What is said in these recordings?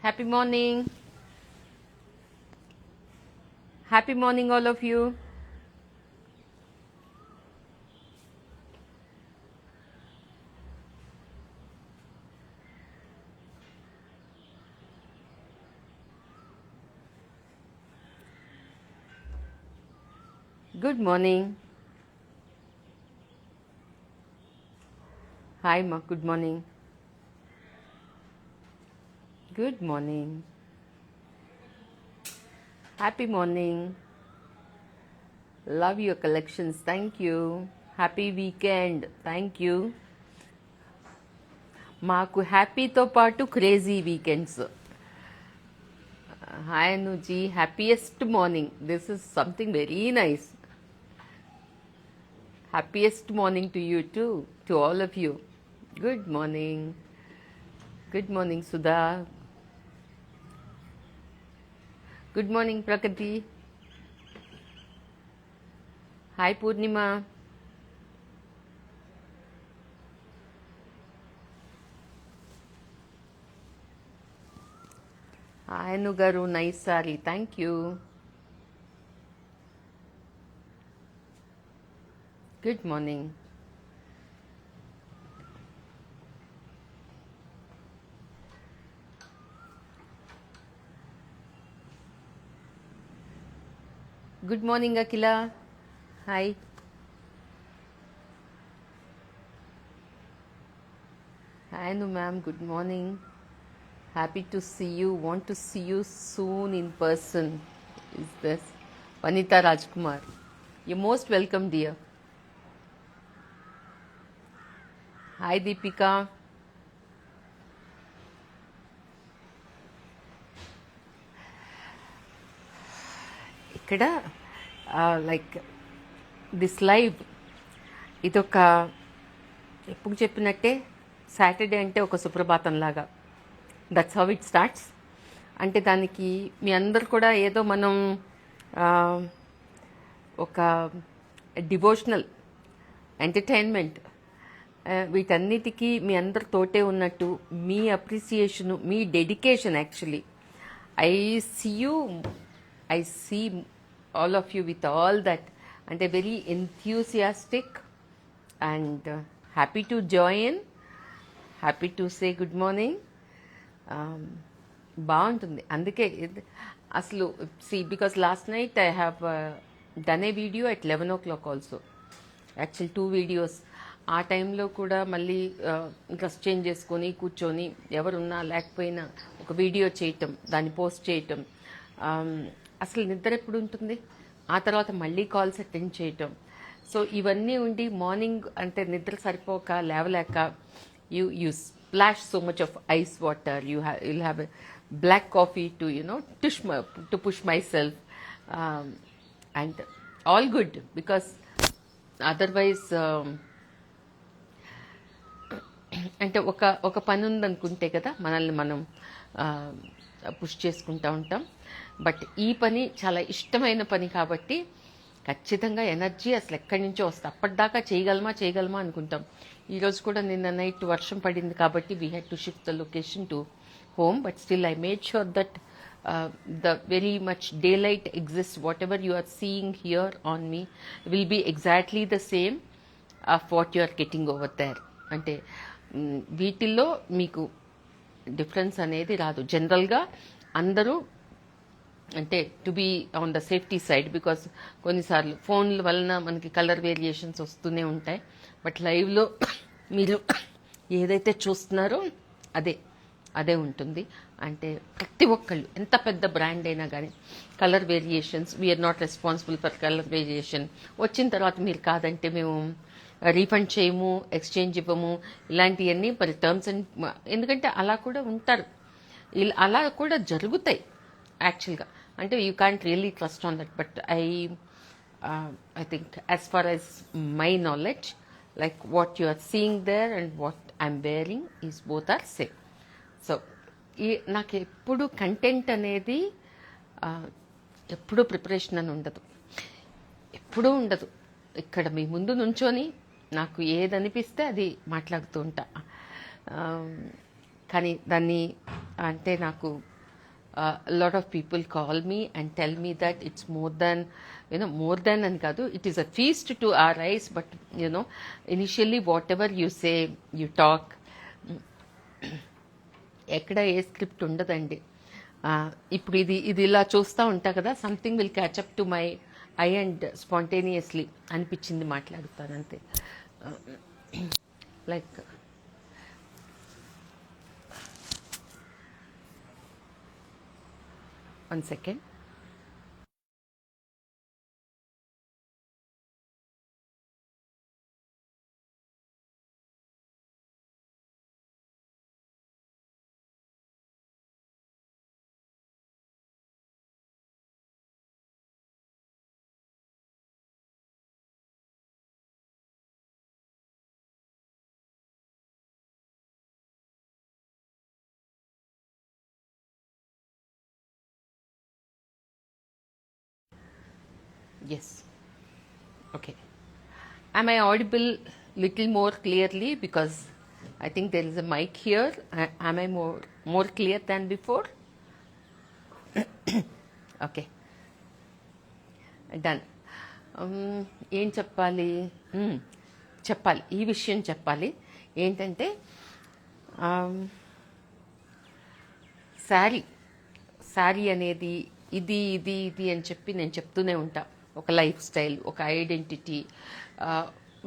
Happy morning. Happy morning, all of you. Good morning. Hi, Ma. Good morning. Good morning. Happy morning. Love your collections. Thank you. Happy weekend. Thank you. మాకు హ్యాపీతో పాటు crazy weekends. Hi Anuji, happiest morning. This is something very nice. Happiest morning to you too, to all of you. Good morning. Good morning Sudha. Good morning Pragathi. Hi Purnima. Hi Anu garu, nice sari. Thank you. Good morning. Good morning Akhila. Hi. Hi Anu ma'am, good morning. Happy to see you. Want to see you soon in person. Is this Vanita Rajkumar? You're most welcome, dear. Hi, Deepika. ఇక్కడ like this live ఇదొక ఎప్పుడు చెప్పినట్టే Saturday అంటే ఒక సుప్రభాతం లాగా. That's how it starts. అంటే దానికి మీ అందరు కూడా ఏదో మనం ఒక డివోషనల్ ఎంటర్టైన్మెంట్ వీటన్నిటికీ మీ అందరి తోటే ఉన్నట్టు మీ అప్రిసియేషను, మీ dedication. Actually I see you, I see all of you with all that. అంటే very enthusiastic and happy to join, happy to say good morning. బాగుంటుంది. అందుకే అసలు because last night I have done a video at 11 o'clock also. Actual 2 videos. ఆ టైంలో కూడా మళ్ళీ dress change చేసుకొని కూర్చొని ఎవరున్నా లేకపోయినా ఒక వీడియో చేయటం, దాన్ని పోస్ట్ చేయటం. అసలు నిద్ర ఎప్పుడు ఉంటుంది? ఆ తర్వాత మళ్ళీ కాల్స్ అటెండ్ చేయటం. సో ఇవన్నీ ఉండి మార్నింగ్ అంటే నిద్ర సరిపోక లేవలేక you splash so much of ice water. You'll have a black coffee to to push myself, and all good because otherwise అంటే ఒక పని ఉందనుకుంటే కదా మనల్ని మనం పుష్ చేసుకుంటూ ఉంటాం. బట్ ఈ పని చాలా ఇష్టమైన పని కాబట్టి ఖచ్చితంగా ఎనర్జీ అసలు ఎక్కడి నుంచో వస్తుంది. అప్పటిదాకా చేయగలమా అనుకుంటాం. ఈరోజు కూడా నిన్న నైట్ వర్షం పడింది కాబట్టి we had to shift the location to home. But still I made sure that the very much daylight exist. Whatever you are seeing here on me will be exactly the same of what you are getting over there. అంటే వీటిల్లో మీకు difference అనేది రాదు. జనరల్గా అందరూ అంటే to be on the safe side, because కొన్నిసార్లు ఫోన్ల వలన మనకి కలర్ వేరియేషన్స్ వస్తూనే ఉంటాయి. బట్ లైవ్లో మీరు ఏదైతే చూస్తున్నారో అదే ఉంటుంది. అంటే ప్రతి ఒక్కళ్ళు ఎంత పెద్ద బ్రాండ్ అయినా కానీ colour variations, we're not responsible for colour variation. వచ్చిన తర్వాత మీరు కాదంటే మేము రీఫండ్ చేయము, ఎక్స్చేంజ్ ఇవ్వము, ఇలాంటివన్నీ మరి టర్మ్స్ అండ్, ఎందుకంటే అలా కూడా ఉంటారు, అలా కూడా జరుగుతాయి యాక్చువల్గా. అంటే you can't really trust on that. But I think as far as my knowledge, like what you are seeing there and what I'm wearing is both are same. So నాకు ఎప్పుడు కంటెంట్ అనేది ఎప్పుడూ ప్రిపరేషన్ అని ఉండదు, ఎప్పుడూ ఉండదు. ఇక్కడ మీ ముందు నుంచొని నాకు ఏదనిపిస్తే అది మాట్లాడుతూ ఉంటా. కానీ దాన్ని అంటే నాకు lot of people call me and tell me that it's more than అని కాదు, it is a feast to our eyes, but initially what ever you say you talk, ఎక్కడ ఏ స్క్రిప్ట్ ఉండదండి. ఇప్పుడు ఇది ఇలా చూస్తూ ఉంటా కదా, something will catch up to my eye and spontaneously అనిపించింది మాట్లాడుతానంతే. Like one second. Yes. Okay. Am I audible little more clearly? Because I think there is a mic here. Am I more clear than before? Okay. Done. ఏం చెప్పాలి? చెప్పాలి, ఈ విషయం చెప్పాలి. ఏంటంటే శారీ అనేది ఇది ఇది ఇది అని చెప్పి నేను చెప్తూనే ఉంటా. ఒక లైఫ్ స్టైల్, ఒక ఐడెంటిటీ,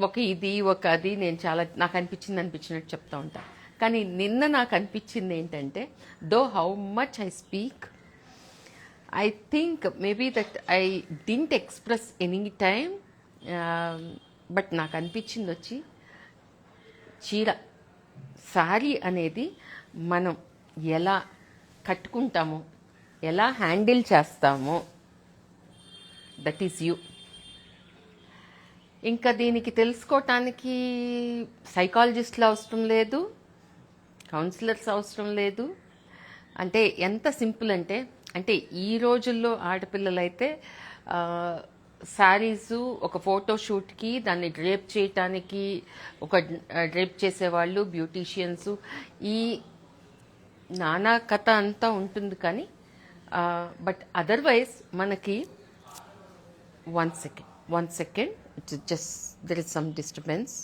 ఒక ఇది ఒక అది, నేను చాలా నాకు అనిపించినట్టు చెప్తా ఉంటా. కానీ నిన్న నాకు అనిపించింది ఏంటంటే, though how much I speak, I think maybe that I didn't express any time, but నాకు అనిపించింది వచ్చి శారీ అనేది మనం ఎలా కట్టుకుంటామో, ఎలా హ్యాండిల్ చేస్తామో, దట్ ఈస్ యూ. ఇంకా దీనికి తెలుసుకోవటానికి సైకాలజిస్టులు అవసరం లేదు, కౌన్సిలర్స్ అవసరం లేదు. అంటే ఎంత సింపుల్ అంటే ఈ రోజుల్లో ఆడపిల్లలైతే శారీసు ఒక ఫోటోషూట్కి దాన్ని డ్రేప్ చేయటానికి ఒక డ్రేప్ చేసేవాళ్ళు, బ్యూటీషియన్స్, ఈ నానా కథ అంతా ఉంటుంది. కానీ బట్ అదర్వైజ్ మనకి one second it's just there is some disturbance.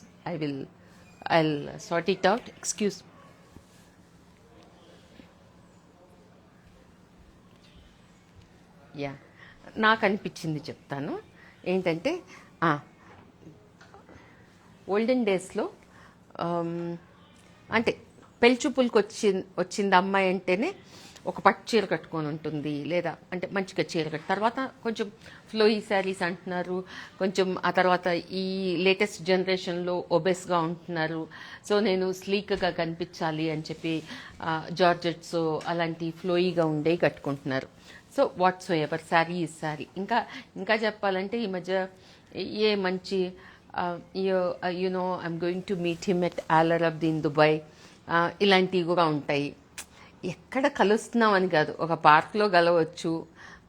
I'll sort it out. Excuse me. Yeah, నాకు అనిపించింది చెప్తాను. ఏంటంటే ఓల్డెన్ డేస్లో అంటే పెళ్లి చూపులకు వచ్చింది అమ్మాయి అంటేనే ఒక పట్టు చీర కట్టుకొని ఉంటుంది, లేదా అంటే మంచిగా చీర తర్వాత కొంచెం ఫ్లోయీ శారీస్ అంటున్నారు, కొంచెం ఆ తర్వాత ఈ లేటెస్ట్ జనరేషన్లో ఒబెస్గా ఉంటున్నారు. సో నేను స్లీక్గా కనిపించాలి అని చెప్పి జార్జెట్స్ అలాంటి ఫ్లోయీగా ఉండేవి కట్టుకుంటున్నారు. So whatsoever, sari is sari. ఇంకా చెప్పాలంటే ఈ మధ్య ఏ మంచి you know I'm going to meet him at all Arab in Dubai, ఇలాంటివి కూడా ఉంటాయి. ఎక్కడ కలుస్తున్నాం అని కాదు, ఒక పార్క్లో కలవచ్చు,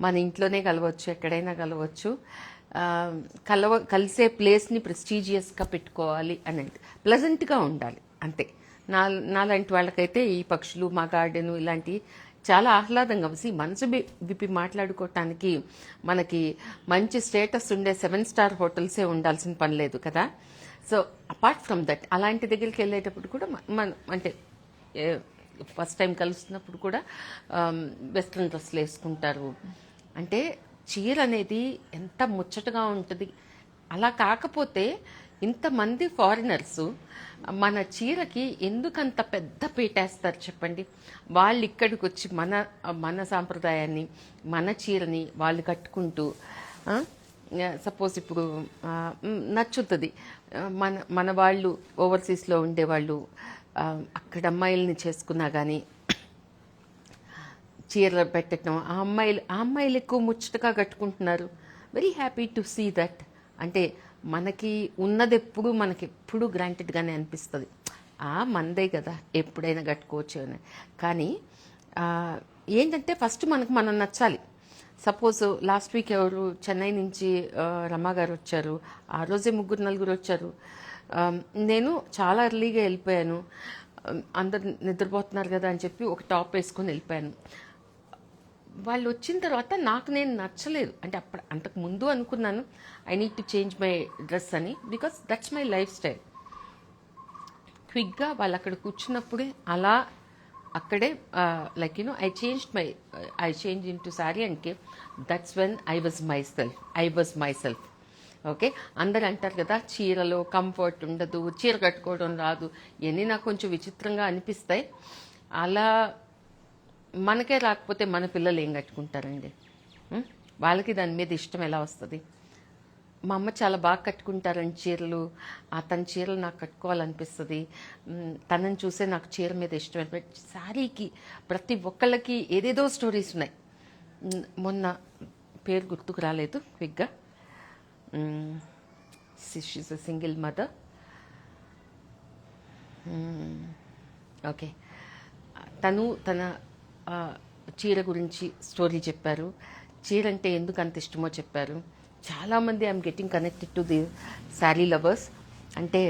మన ఇంట్లోనే కలవచ్చు, ఎక్కడైనా కలవచ్చు. కలిసే ప్లేస్ని ప్రెస్టీజియస్గా పెట్టుకోవాలి అని ప్లెజెంట్గా ఉండాలి అంతే. నాలాంటి వాళ్ళకైతే ఈ పక్షులు, మా గార్డెను ఇలాంటివి చాలా ఆహ్లాదంగా మనసు విప్పి మాట్లాడుకోవటానికి మనకి మంచి స్టేటస్ ఉండే 7-star హోటల్సే ఉండాల్సిన పని లేదు కదా. సో అపార్ట్ ఫ్రమ్ దట్, అలాంటి దగ్గరికి వెళ్ళేటప్పుడు కూడా అంటే ఫస్ట్ టైం కలుస్తున్నప్పుడు కూడా వెస్ట్రన్ డ్రెస్లు వేసుకుంటారు. అంటే చీర అనేది ఎంత ముచ్చటగా ఉంటుంది. అలా కాకపోతే ఇంతమంది ఫారినర్స్ మన చీరకి ఎందుకంత పెద్ద పీటేస్తారు చెప్పండి. వాళ్ళు ఇక్కడికి వచ్చి మన సాంప్రదాయాన్ని, మన చీరని వాళ్ళు కట్టుకుంటూ, సపోజ్ ఇప్పుడు నచ్చుతుంది మన వాళ్ళు ఓవర్సీస్లో ఉండేవాళ్ళు అక్కడ అమ్మాయిల్ని చేసుకున్నా కానీ చీరలు పెట్టడం, ఆ అమ్మాయిలు ఎక్కువ ముచ్చటగా కట్టుకుంటున్నారు. Very happy to see that. అంటే మనకి ఉన్నది మనకి ఎప్పుడు గ్రాంటెడ్గానే అనిపిస్తుంది, మందే కదా ఎప్పుడైనా కట్టుకోవచ్చు అని. కానీ ఏంటంటే ఫస్ట్ మనం నచ్చాలి. సపోజ్ లాస్ట్ వీక్ ఎవరు చెన్నై నుంచి రమా గారు వచ్చారు, ఆ రోజే 3-4 వచ్చారు. నేను చాలా ఎర్లీగా వెళ్ళిపోయాను. అందరు నిద్రపోతున్నారు కదా అని చెప్పి ఒక టాప్ వేసుకొని వెళ్ళిపోయాను. వాళ్ళు వచ్చిన తర్వాత నాకు నేను నచ్చలేదు. అంటే అంతకు ముందు అనుకున్నాను I need to change my dress అని, because that's my lifestyle. క్విక్గా వాళ్ళు అక్కడ కూర్చున్నప్పుడే అలా అక్కడే like I change into sari and came. That's when I was myself. Okay, అందరు అంటారు కదా చీరలో కంఫర్ట్ ఉండదు, చీర కట్టుకోవడం రాదు, ఇవన్నీ నాకు కొంచెం విచిత్రంగా అనిపిస్తాయి. అలా మనకే రాకపోతే మన పిల్లలు ఏం కట్టుకుంటారండి? వాళ్ళకి దాని మీద ఇష్టం ఎలా వస్తుంది? మా అమ్మ చాలా బాగా కట్టుకుంటారని చీరలు, తన చీరలు నాకు కట్టుకోవాలనిపిస్తుంది. తనని చూసే నాకు చీర మీద ఇష్టం. శారీకి ప్రతి ఒక్కళ్ళకి ఏదేదో స్టోరీస్ ఉన్నాయి. మొన్న పేరు గుర్తుకు రాలేదు క్విక్గా. She's a single mother. Okay, తను తన చీర గురించి స్టోరీ చెప్పారు. చీర అంటే ఎందుకు అంత ఇష్టమో చెప్పారు. చాలామంది I'm getting connected to the sari lovers. అంటే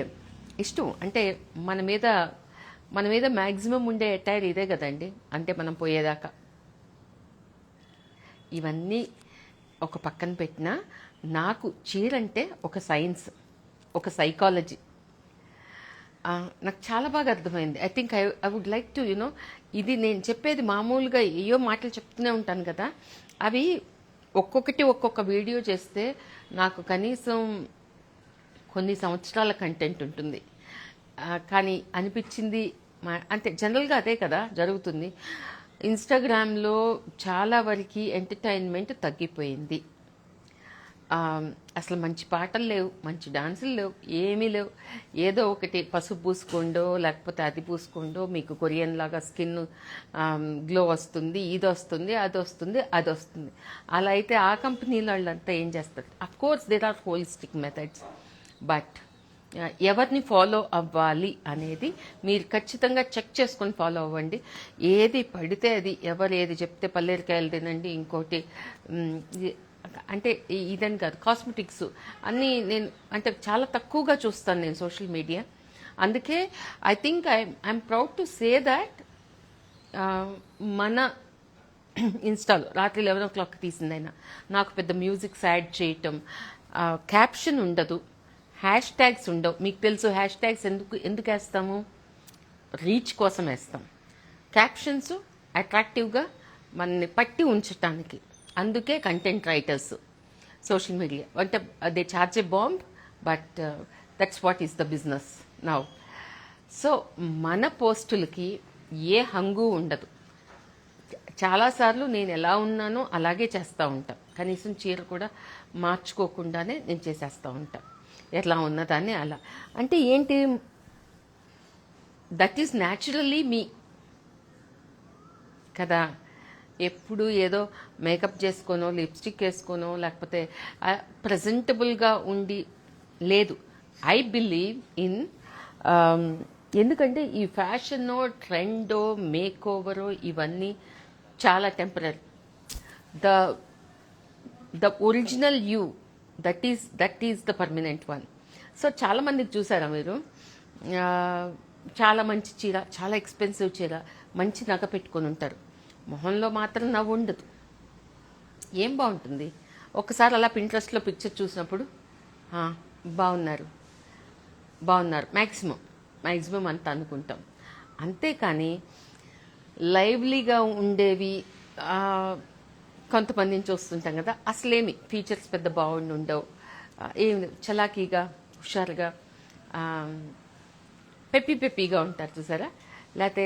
ఇష్టం అంటే మన మీద మ్యాక్సిమం ఉండే అటైర్ ఇదే కదండి, అంటే మనం పోయేదాకా. ఇవన్నీ ఒక పక్కన పెట్టినా నాకు చీర అంటే ఒక సైన్స్, ఒక సైకాలజీ. నాకు చాలా బాగా అర్థమైంది. I think I would like to ఇది నేను చెప్పేది మామూలుగా ఏయో మాటలు చెప్తూనే ఉంటాను కదా, అవి ఒక్కొక్కటి ఒక్కొక్క వీడియో చేస్తే నాకు కనీసం కొన్ని సంవత్సరాల కంటెంట్ ఉంటుంది. కానీ అనిపించింది అంటే జనరల్గా అదే కదా జరుగుతుంది. ఇన్స్టాగ్రామ్లో చాలా వరకు ఎంటర్టైన్మెంట్ తగ్గిపోయింది. అసలు మంచి పాటలు లేవు, మంచి డాన్సులు లేవు, ఏమీ లేవు. ఏదో ఒకటి పసుపు పూసుకోండో లేకపోతే అది పూసుకోండో మీకు కొరియన్ లాగా స్కిన్ గ్లో వస్తుంది, ఇది వస్తుంది, అది వస్తుంది. అలా అయితే ఆ కంపెనీ వాళ్ళంతా ఏం చేస్తారు? Of course there are holistic methods, but ఎవరిని ఫాలో అవ్వాలి అనేది మీరు ఖచ్చితంగా చెక్ చేసుకొని ఫాలో అవ్వండి. ఏది పడితే అది, ఎవరు ఏది చెప్తే పల్లేరికాయలు తినండి, ఇంకోటి అంటే ఇదని కాదు, కాస్మెటిక్స్ అన్నీ నేను అంటే చాలా తక్కువగా చూస్తాను నేను సోషల్ మీడియా. అందుకే I think I'm proud to say that మన ఇన్స్టాలో రాత్రి 11 o'clock తీసిందైనా నాకు పెద్ద మ్యూజిక్స్ యాడ్ చేయటం, క్యాప్షన్ ఉండదు, హ్యాష్ ట్యాగ్స్ ఉండవు. మీకు తెలుసు హ్యాష్ ట్యాగ్స్ ఎందుకు వేస్తాము? రీచ్ కోసం వేస్తాం. క్యాప్షన్స్ అట్రాక్టివ్గా మనని పట్టి ఉంచటానికి. అందుకే కంటెంట్ రైటర్స్ సోషల్ మీడియా అంటే they charge a bomb, but that's what is the business now. So మన పోస్టులకి ఏ హంగు ఉండదు. చాలాసార్లు నేను ఎలా ఉన్నానో అలాగే చేస్తూ ఉంటాను. కనీసం చీర కూడా మార్చుకోకుండానే నేను చేసేస్తూ ఉంటాను, ఎట్లా ఉన్నదాన్ని అలా. అంటే ఏంటి, దట్ ఈస్ న్యాచురల్లీ మీ కదా. ఎప్పుడు ఏదో మేకప్ చేసుకోనో లిప్స్టిక్ వేసుకోనో లేకపోతే ప్రజెంటబుల్గా ఉండి లేదు. ఐ బిలీవ్ ఇన్ ఎందుకంటే ఈ ఫ్యాషనో ట్రెండో మేక్ ఓవరో ఇవన్నీ చాలా temporary. The original you that is the permanent one. So చాలామందికి చూసారా మీరు, చాలా మంచి చీర, చాలా ఎక్స్పెన్సివ్ చీర, మంచి నగ పెట్టుకొని ఉంటారు, మొహంలో మాత్రం నవ్వు ఉండదు. ఏం బాగుంటుంది? ఒకసారి అలా పింట్రెస్ట్లో పిక్చర్ చూసినప్పుడు బాగున్నారు మ్యాక్సిమం అంత అనుకుంటాం. అంతేకాని లైవ్లీగా ఉండేవి కొంతమందిని చూస్తుంటాం కదా, అసలేమి ఫీచర్స్ పెద్ద బాగుండి ఉండవు. ఏమి చలాకీగా హుషారుగా పెప్పీగా ఉంటారు చూసారా, లేకపోతే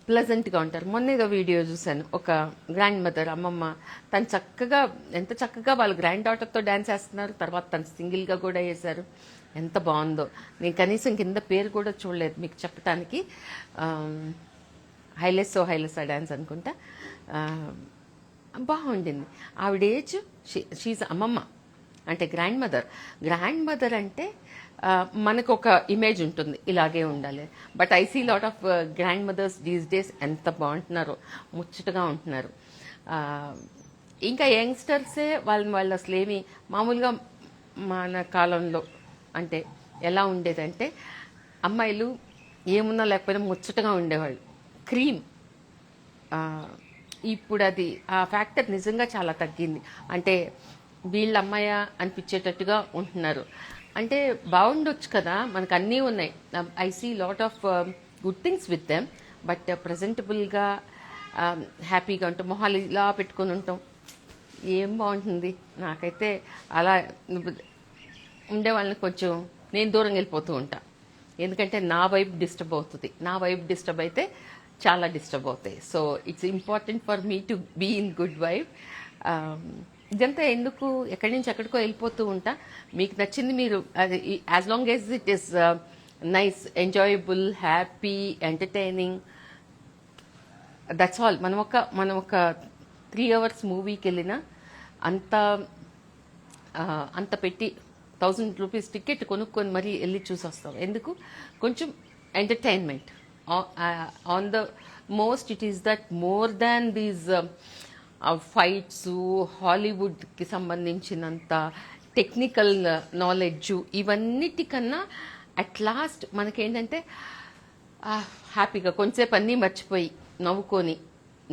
ప్లెజెంట్గా ఉంటారు. మొన్న ఏదో వీడియో చూశాను, ఒక గ్రాండ్ మదర్ అమ్మమ్మ, తను ఎంత చక్కగా వాళ్ళ గ్రాండ్ డాటర్తో డ్యాన్స్ వేస్తున్నారు, తర్వాత తను సింగిల్గా కూడా వేశారు. ఎంత బాగుందో. నేను కనీసం కింద పేరు కూడా చూడలేదు మీకు చెప్పడానికి. హైలెస్ ఆ డ్యాన్స్ అనుకుంటా. బాగుండింది. ఆవిడ ఏజ్ షీజ్ అమ్మమ్మ అంటే గ్రాండ్ మదర్ అంటే మనకు ఒక ఇమేజ్ ఉంటుంది ఇలాగే ఉండాలి. But I see lot of grandmothers these days ఎంత బాగుంటున్నారో, ముచ్చటగా ఉంటున్నారు. ఇంకా యంగ్స్టర్సే వాళ్ళు అసలు ఏమి మామూలుగా మన కాలంలో అంటే ఎలా ఉండేదంటే అమ్మాయిలు ఏమున్నా లేకపోయినా ముచ్చటగా ఉండేవాళ్ళు. క్రీమ్ ఇప్పుడు అది ఆ ఫ్యాక్టర్ నిజంగా చాలా తగ్గింది. అంటే వీళ్ళ అమ్మాయ అనిపించేటట్టుగా ఉంటున్నారు. అంటే బాగుండొచ్చు కదా, మనకు అన్నీ ఉన్నాయి. I see lot of good things with them. But ప్రజెంటబుల్గా హ్యాపీగా ఉంటాం, మొహాలు ఇలా పెట్టుకొని ఉంటాం, ఏం బాగుంటుంది. నాకైతే అలా ఉండే వాళ్ళని కొంచెం నేను దూరం వెళ్ళిపోతూ ఉంటా. ఎందుకంటే నా వైబ్ డిస్టర్బ్ అవుతుంది. నా వైబ్ డిస్టర్బ్ అయితే చాలా డిస్టర్బ్ అవుతాయి. So it's important for me to be in good vibe. ఇదంతా ఎందుకు ఎక్కడి నుంచి ఎక్కడికో వెళ్ళిపోతూ ఉంటా. మీకు నచ్చింది మీరు అది as long as it is nice, enjoyable, happy, entertaining, that's all. మనం ఒక 3 hours మూవీకి వెళ్ళినా అంత పెట్టి 1000 రూపీస్ టికెట్ కొనుక్కొని మరీ వెళ్ళి చూసి వస్తాం. ఎందుకు? కొంచెం entertainment. On the most it is that more than these fights, హాలీవుడ్కి సంబంధించినంత టెక్నికల్ నాలెడ్జ్, ఇవన్నిటికన్నా అట్ లాస్ట్ మనకేంటంటే హ్యాపీగా కొంచెంసేపు అన్నీ మర్చిపోయి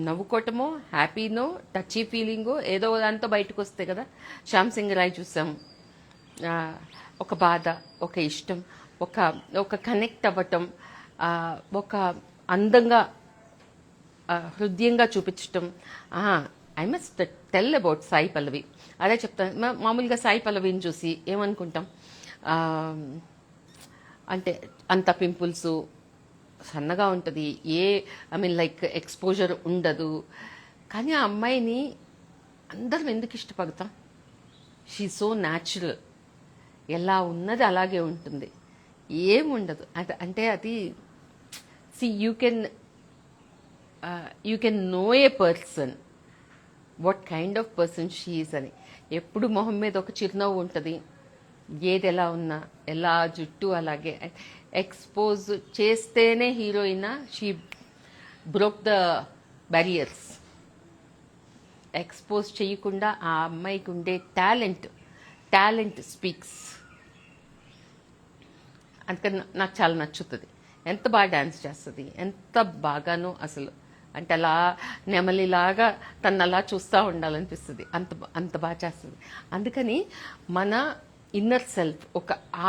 నవ్వుకోవటమో, హ్యాపీనో, టచీ ఫీలింగో ఏదో దాంతో బయటకు వస్తే కదా. శ్యామ్ సింగ్ రాయ్ చూసాం, ఒక బాధ, ఒక ఇష్టం, ఒక కనెక్ట్ అవ్వటం, ఒక అందంగా హృదయంగా చూపించటం. I must tell about Sai Pallavi. అదే చెప్తాను. మామూలుగా సాయి పల్లవిని చూసి ఏమనుకుంటాం అంటే అంత పింపుల్స్, సన్నగా ఉంటుంది, ఐ మీన్ లైక్ ఎక్స్పోజర్ ఉండదు. కానీ ఆ అమ్మాయిని అందరం ఎందుకు ఇష్టపడతాం? She so natural. ఎలా ఉన్నది అలాగే ఉంటుంది, ఏముండదు. అంటే అది you can know a person what kind of person she is అని. ఎప్పుడు మొహం మీద ఒక చిరునవ్వు ఉంటుంది, ఏది ఎలా ఉన్నా, ఎలా జుట్టు అలాగే. ఎక్స్పోజ్ చేస్తేనే heroine, she broke the barriers. Expose చేయకుండా ఆ అమ్మాయికి ఉండే టాలెంట్ స్పీక్స్. అందుకని నాకు చాలా నచ్చుతుంది. ఎంత బాగా డ్యాన్స్ చేస్తుంది, ఎంత బాగానో అసలు. అంటే అలా నెమలిలాగా తను అలా చూస్తూ ఉండాలనిపిస్తుంది, అంత బాగా చేస్తుంది. అందుకని మన ఇన్నర్ సెల్ఫ్,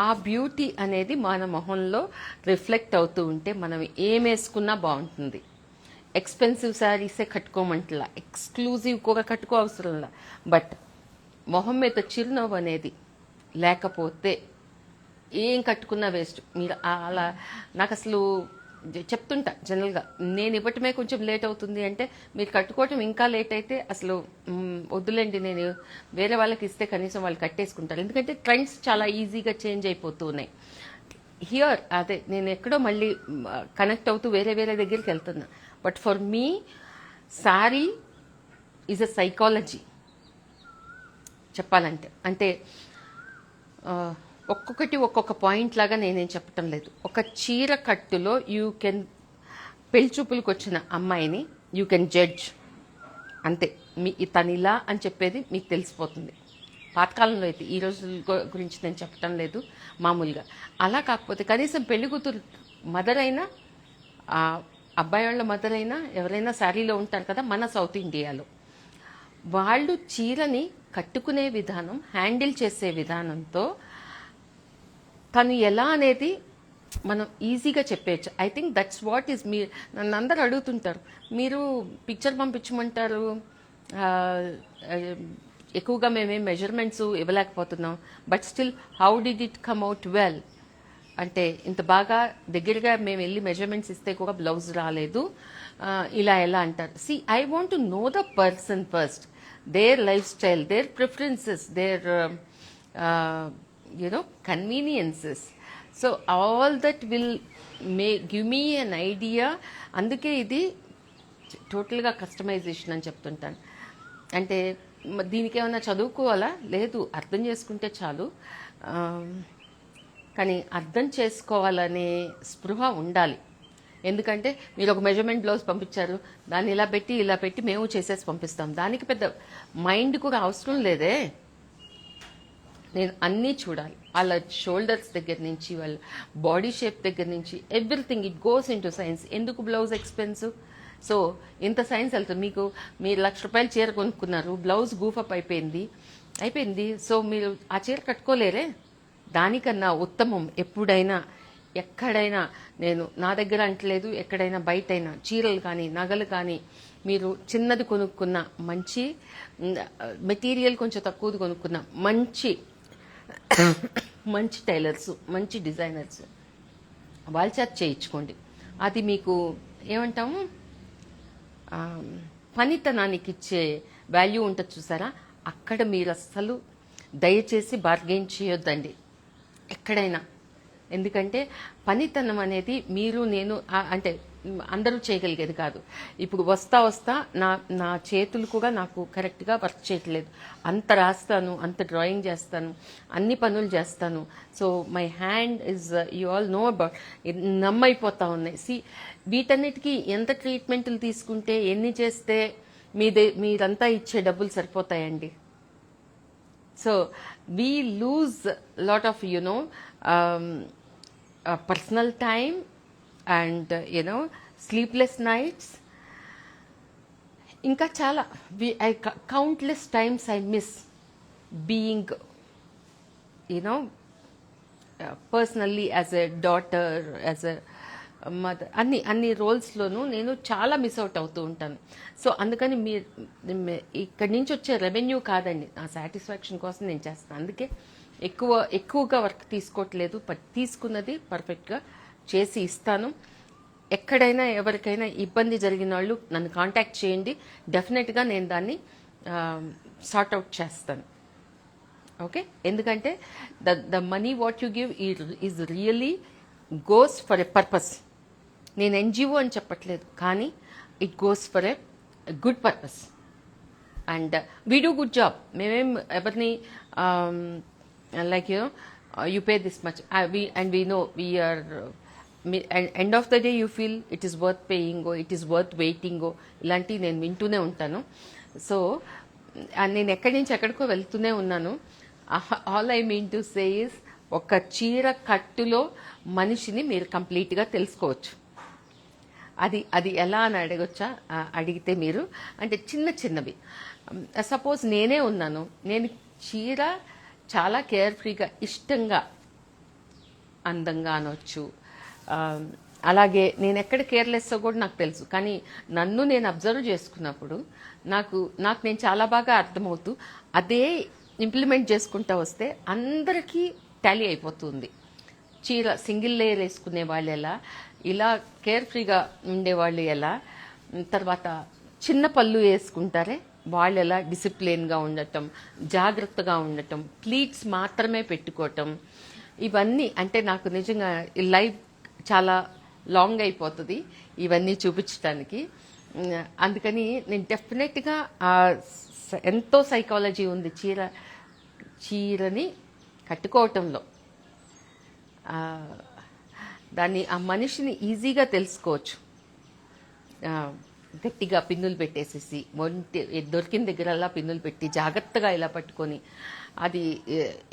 ఆ బ్యూటీ అనేది మన మొహంలో రిఫ్లెక్ట్ అవుతూ ఉంటే మనం ఏం వేసుకున్నా బాగుంటుంది. ఎక్స్పెన్సివ్ శారీసే కట్టుకోమంటలా, ఎక్స్క్లూజివ్ కూడా కట్టుకో అవసరంలా. బట్ మొహం మీద చిరునవ్వు అనేది లేకపోతే ఏం కట్టుకున్నా వేస్ట్. మీరు అలా నాకు అసలు చెప్తుంటా జనరల్గా, నేను ఇవ్వటమే కొంచెం లేట్ అవుతుంది అంటే మీరు కట్టుకోవటం ఇంకా లేట్ అయితే అసలు వద్దులేండి, నేను వేరే వాళ్ళకి ఇస్తే కనీసం వాళ్ళు కట్టేసుకుంటారు. ఎందుకంటే ట్రెండ్స్ చాలా ఈజీగా చేంజ్ అయిపోతూ ఉన్నాయి. హియర్ అదే నేను ఎక్కడో మళ్ళీ కనెక్ట్ అవుతూ వేరే దగ్గరికి వెళ్తున్నా. But for me sari is a psychology చెప్పాలంటే. అంటే ఒక్కొక్కటి ఒక్కొక్క పాయింట్ లాగా నేనేం చెప్పటం లేదు. ఒక చీర కట్టులో యూ కెన్, పెళ్లి చూపులకు వచ్చిన అమ్మాయిని యూ కెన్ జడ్జ్ అంతే. తనిలా అని చెప్పేది మీకు తెలిసిపోతుంది. పాతకాలంలో అయితే, ఈ రోజుల గురించి నేను చెప్పటం లేదు, మామూలుగా. అలా కాకపోతే కనీసం పెళ్లి కూతురు మదర్ అయినా, అబ్బాయి వాళ్ళ మదర్ అయినా, ఎవరైనా శారీలో ఉంటారు కదా మన సౌత్ ఇండియాలో, వాళ్ళు చీరని కట్టుకునే విధానం, హ్యాండిల్ చేసే విధానంతో తను ఎలా అనేది మనం ఈజీగా చెప్పేయచ్చు. I think that's what is. నన్ను అందరు అడుగుతుంటారు, మీరు పిక్చర్ పంపించమంటారు, ఎక్కువగా మేమేం మెజర్మెంట్స్ ఇవ్వలేకపోతున్నాం, but still how did it come out well అంటే ఇంత బాగా దగ్గరగా మేము వెళ్ళి మెజర్మెంట్స్ ఇస్తే కూడా బ్లౌజ్ రాలేదు, ఇలా ఎలా అంటారు. See I want to know the person first, their lifestyle, their preferences, their conveniences. So all that will give me an idea. అందుకే ఇది టోటల్గా కస్టమైజేషన్ అని చెప్తుంటాను. అంటే దీనికి ఏమైనా చదువుకోవాలా? లేదు, అర్థం చేసుకుంటే చాలు. కానీ అర్థం చేసుకోవాలనే స్పృహ ఉండాలి. ఎందుకంటే మీరు ఒక మెజర్మెంట్ బ్లౌజ్ పంపించారు, దాన్ని ఇలా పెట్టి మేము చేసేసి పంపిస్తాం. దానికి పెద్ద మైండ్ కూడా అవసరం లేదే. నేను అన్నీ చూడాలి, వాళ్ళ షోల్డర్స్ దగ్గర నుంచి వాళ్ళ బాడీ షేప్ దగ్గర నుంచి everything it goes in to science. ఎందుకు బ్లౌజ్ ఎక్స్పెన్సివ్? సో ఇంత సైన్స్ వెళ్తుంది. మీరు ₹1,00,000 చీర కొనుక్కున్నారు, బ్లౌజ్ గూఫప్ అయిపోయింది. సో మీరు ఆ చీర కట్టుకోలేరే. దానికన్నా ఉత్తమం ఎప్పుడైనా ఎక్కడైనా, నేను నా దగ్గర అంటలేదు, ఎక్కడైనా బయటైనా చీరలు కానీ నగలు కానీ మీరు చిన్నది కొనుక్కున్న, మంచి మెటీరియల్ కొంచెం తక్కువది కొనుక్కున్న, మంచి టైలర్స్, మంచి డిజైనర్స్ వాళ్ళ చేత చేయించుకోండి. అది మీకు ఏమంటాము, పనితనానికి ఇచ్చే వాల్యూ ఉంటుంది చూసారా, అక్కడ మీరు అస్సలు దయచేసి బార్గెయిన్ చేయొద్దండి ఎక్కడైనా. ఎందుకంటే పనితనం అనేది మీరు నేను అంటే అందరూ చేయగలిగేది కాదు. ఇప్పుడు వస్తా నా చేతులు కూడా నాకు కరెక్ట్గా వర్క్ చేయట్లేదు. అంత రాస్తాను, అంత డ్రాయింగ్ చేస్తాను, అన్ని పనులు చేస్తాను. So my hand is, you all know about, నమ్మైపోతా ఉన్నాయి. వీటన్నిటికీ ఎంత ట్రీట్మెంట్లు తీసుకుంటే, ఎన్ని చేస్తే మీరంతా ఇచ్చే డబ్బులు సరిపోతాయండి. So we lose a lot of personal time and sleepless nights. ఇంకా చాలా countless times I miss being personally as a daughter, as a mother, అన్ని రోల్స్లోనూ నేను చాలా మిస్ అవుట్ అవుతూ ఉంటాను. సో అందుకని ఇక్కడి నుంచి వచ్చే రెవెన్యూ కాదండి, నా సాటిస్ఫాక్షన్ కోసం నేను చేస్తాను. అందుకే ఎక్కువగా వర్క్ తీసుకోవట్లేదు, తీసుకున్నది పర్ఫెక్ట్గా చేసి ఇస్తాను. ఎక్కడైనా ఎవరికైనా ఇబ్బంది జరిగిన వాళ్ళు నన్ను కాంటాక్ట్ చేయండి, డెఫినెట్గా నేను దాన్ని సార్ట్అవుట్ చేస్తాను. ఓకే, ఎందుకంటే the money what you give is really goes for a purpose. నేను ఎన్జిఓ అని చెప్పట్లేదు, కానీ it goes for a good purpose and we do good job. మేమేం ఎవరిని like you pay this much and we know we are, end of the day you feel it is worth పేయింగో, it is worth వెయిటింగో, ఇలాంటివి నేను వింటూనే ఉంటాను. So నేను ఎక్కడి నుంచి ఎక్కడికో వెళ్తూనే ఉన్నాను. All I mean to say is, ఒక చీర కట్టులో మనిషిని మీరు కంప్లీట్గా తెలుసుకోవచ్చు. అది ఎలా అని అడిగితే మీరు, అంటే చిన్నవి, సపోజ్ నేనే ఉన్నాను, నేను చీర చాలా కేర్ఫ్రీగా ఇష్టంగా అందంగా అనొచ్చు. అలాగే నేను ఎక్కడ కేర్లెస్సో కూడా నాకు తెలుసు, కానీ నన్ను నేను అబ్జర్వ్ చేసుకున్నప్పుడు నాకు నేను చాలా బాగా అర్థమవుతూ అదే ఇంప్లిమెంట్ చేసుకుంటూ వస్తే అందరికీ టాలీ అయిపోతుంది. చీర సింగిల్ లేయర్ వేసుకునే వాళ్ళు ఎలా, ఇలా కేర్ఫ్రీగా ఉండేవాళ్ళు ఎలా, తర్వాత చిన్న పళ్ళు వేసుకుంటారే వాళ్ళు ఎలా డిసిప్లిన్గా ఉండటం, జాగ్రత్తగా ఉండటం, ప్లీట్స్ మాత్రమే పెట్టుకోవటం, ఇవన్నీ అంటే నాకు నిజంగా లైఫ్ చాలా లాంగ్ అయిపోతుంది ఇవన్నీ చూపించడానికి. అందుకని నేను డెఫినెట్గా ఎంతో సైకాలజీ ఉంది చీరని కట్టుకోవటంలో. దాన్ని ఆ మనిషిని ఈజీగా తెలుసుకోవచ్చు. గట్టిగా పిన్నులు పెట్టేసేసి దొరికిన దగ్గరల్లా పిన్నులు పెట్టి జాగ్రత్తగా ఇలా పట్టుకొని, అది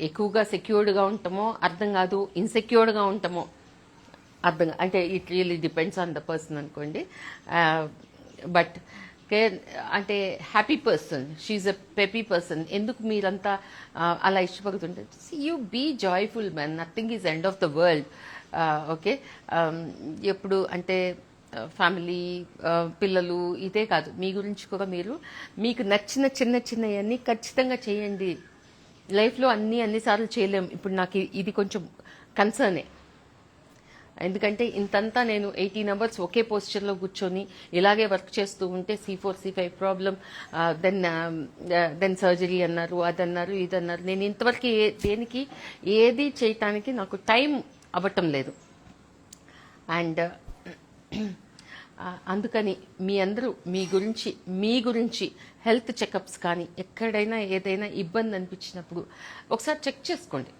ఎక్కువగా సెక్యూర్డ్గా ఉంటామో అర్థం కాదు, ఇన్సెక్యూర్డ్గా ఉంటామో అర్థం, అంటే it really depends on the person అనుకోండి. బట్ అంటే happy person, she's a peppy person. ఎందుకు మీరంతా అలా ఇష్టపడుతుంటారు? You be joyful man, nothing is end of the world. Okay, ఎప్పుడు అంటే ఫ్యామిలీ, పిల్లలు ఇదే కాదు, మీ గురించి కూడా మీరు మీకు నచ్చిన చిన్నవన్నీ ఖచ్చితంగా చేయండి. లైఫ్లో అన్నిసార్లు చేయలేము. ఇప్పుడు నాకు ఇది కొంచెం కన్సర్నే, ఎందుకంటే ఇంతంతా నేను 18 అవర్స్ ఒకే పోస్చర్లో కూర్చొని ఇలాగే వర్క్ చేస్తూ ఉంటే C4 C5 problem, then surgery అన్నారు, అదన్నారు, ఇదన్నారు. నేను ఇంతవరకు దేనికి ఏది చేయటానికి నాకు టైం అవ్వటం లేదు. అండ్ అందుకని మీ అందరూ మీ గురించి హెల్త్ చెకప్స్ కానీ ఎక్కడైనా ఏదైనా ఇబ్బంది అనిపించినప్పుడు ఒకసారి చెక్ చేసుకోండి.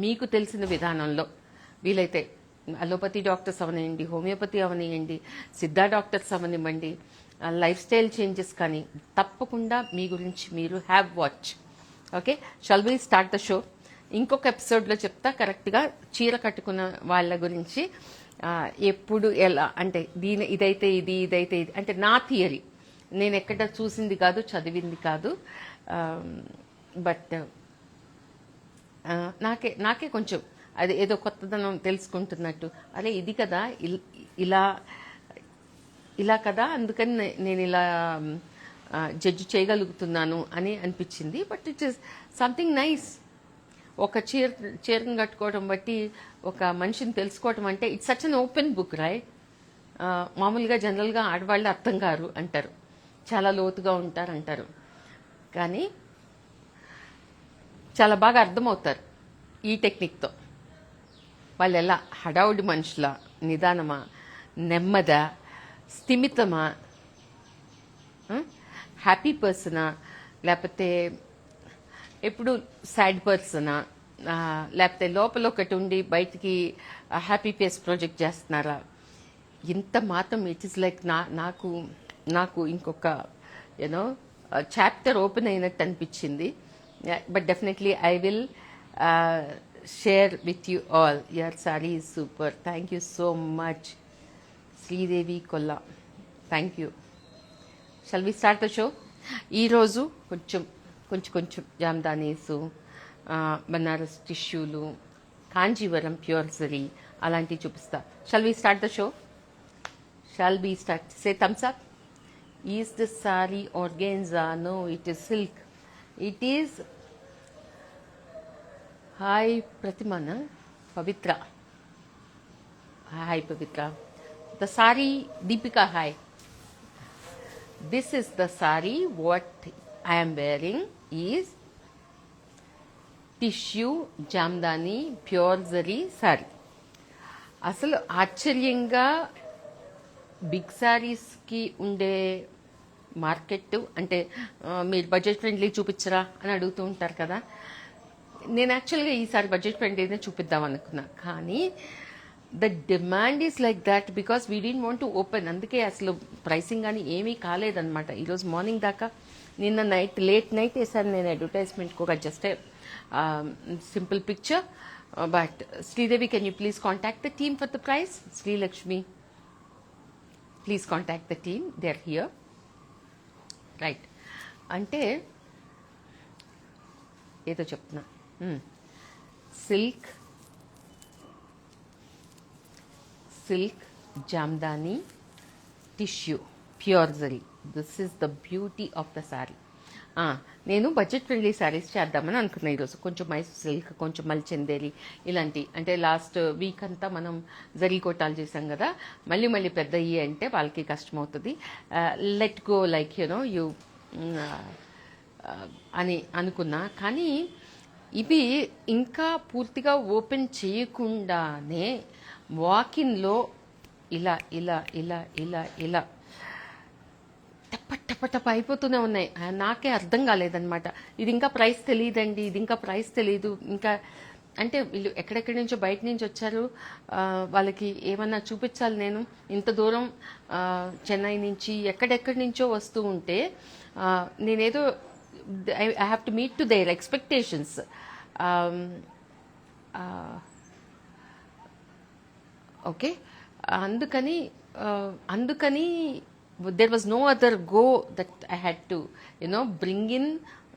మీకు తెలిసిన విధానంలో వీలైతే అలోపతి డాక్టర్స్ అవనివ్వండి, హోమియోపతి అవనివ్వండి, సిద్ధా డాక్టర్స్ అవనివ్వండి, లైఫ్ స్టైల్ చేంజెస్ కానీ తప్పకుండా మీ గురించి మీరు have watch. Okay, shall we start the show? ఇంకొక ఎపిసోడ్లో చెప్తా కరెక్ట్గా చీర కట్టుకున్న వాళ్ళ గురించి. ఎప్పుడు ఎలా అంటే ఇదైతే ఇదైతే ఇది అంటే నా థియరీ, నేను ఎక్కడ చూసింది కాదు, చదివింది కాదు. బట్ నాకే కొంచెం అది ఏదో కొత్తదనం తెలుసుకుంటున్నట్టు, అరే ఇది కదా ఇలా ఇలా కదా, అందుకని నేను ఇలా జడ్జి చేయగలుగుతున్నాను అని అనిపించింది. But it is something nice. ఒక చీరను కట్టుకోవడం బట్టి ఒక మనిషిని తెలుసుకోవటం అంటే it's such an open book right. మామూలుగా జనరల్గా ఆడవాళ్ళు అర్థం కారు అంటారు, చాలా లోతుగా ఉంటారు అంటారు, కానీ చాలా బాగా అర్థమవుతారు ఈ టెక్నిక్తో. వాళ్ళు ఎలా హడావుడి మనుషుల, నిదానమా, నెమ్మదా, స్థిమితమా, హ్యాపీ పర్సనా, లేకపోతే ఎప్పుడు సాడ్ పర్సనా, లేకపోతే లోపల ఒకటి ఉండి బయటికి హ్యాపీ ఫేస్ ప్రొజెక్ట్ చేస్తున్నారా, ఇంత మాత్రం ఇట్ ఈస్ లైక్ నాకు ఇంకొక యూనో చాప్టర్ ఓపెన్ అయినట్టు అనిపించింది. But definitely I will share with you all. Your saree is super. Thank you so much, Sridevi Kolla. Thank you. Shall we start the show? ఈ రోజు కొంచెం జామ్దానీసు, Banaras టిష్యూలు, Kanjeevaram pure zari అలాంటివి చూపిస్తా. Shall we start the show? Shall we start? Say thumbs up. Is the saree organza? No, it is silk. It is Hi Pratimana, Pavitra. Hi Pavitra. The saree, Deepika, hi. This is the saree. What I am wearing is tissue jamdani pure zari saree. అసలు ఆశ్చర్యంగా big శారీస్కి ఉండే market అంటే మీరు budget friendly చూపించరా అని అడుగుతూ ఉంటారు కదా. నేను యాక్చువల్గా ఈసారి బడ్జెట్ ఫ్రెండ్లీనే చూపిద్దాం అనుకున్నా, కానీ the demand is like that because we didn't want to open. అందుకే అసలు ప్రైసింగ్ కానీ ఏమీ కాలేదన్నమాట ఈరోజు మార్నింగ్ దాకా. నిన్న లేట్ నైట్ వేసాను నేను అడ్వర్టైజ్మెంట్కి ఒక just simple picture. But Sridevi, can you please contact the team for the price? Srilakshmi, please contact the team, they are here right. అంటే ఏదో చెప్తున్నా, silk jamdani tissue pure zari. This is the beauty of the sari. నేను budget friendly saris చేద్దామని అనుకున్నా ఈరోజు. కొంచెం Mysore silk, కొంచెం మల్చందేరి ఇలాంటి. అంటే లాస్ట్ వీక్ అంతా మనం జరీ కోటాలు చేసాం కదా, మళ్ళీ పెద్ద అంటే వాళ్ళకి కష్టం అవుతుంది. Let go like you know you అని అనుకున్నా. కానీ ఇవి ఇంకా పూర్తిగా ఓపెన్ చేయకుండానే వాకిన్లో ఇలా ఇలా ఇలా ఇలా ఇలా టప అయిపోతూనే ఉన్నాయి. నాకే అర్థం కాలేదన్నమాట. ఇది ఇంకా ప్రైస్ తెలియదండి, ఇది ఇంకా ప్రైస్ తెలీదు. ఇంకా అంటే వీళ్ళు ఎక్కడెక్కడి నుంచో బయట నుంచి వచ్చారు, వాళ్ళకి ఏమన్నా చూపించాలి. నేను ఇంత దూరం చెన్నై నుంచి ఎక్కడెక్కడి నుంచో వస్తూ ఉంటే నేనేదో I have to meet to their expectations. Okay, అందుకని there was no other go that I had to bring in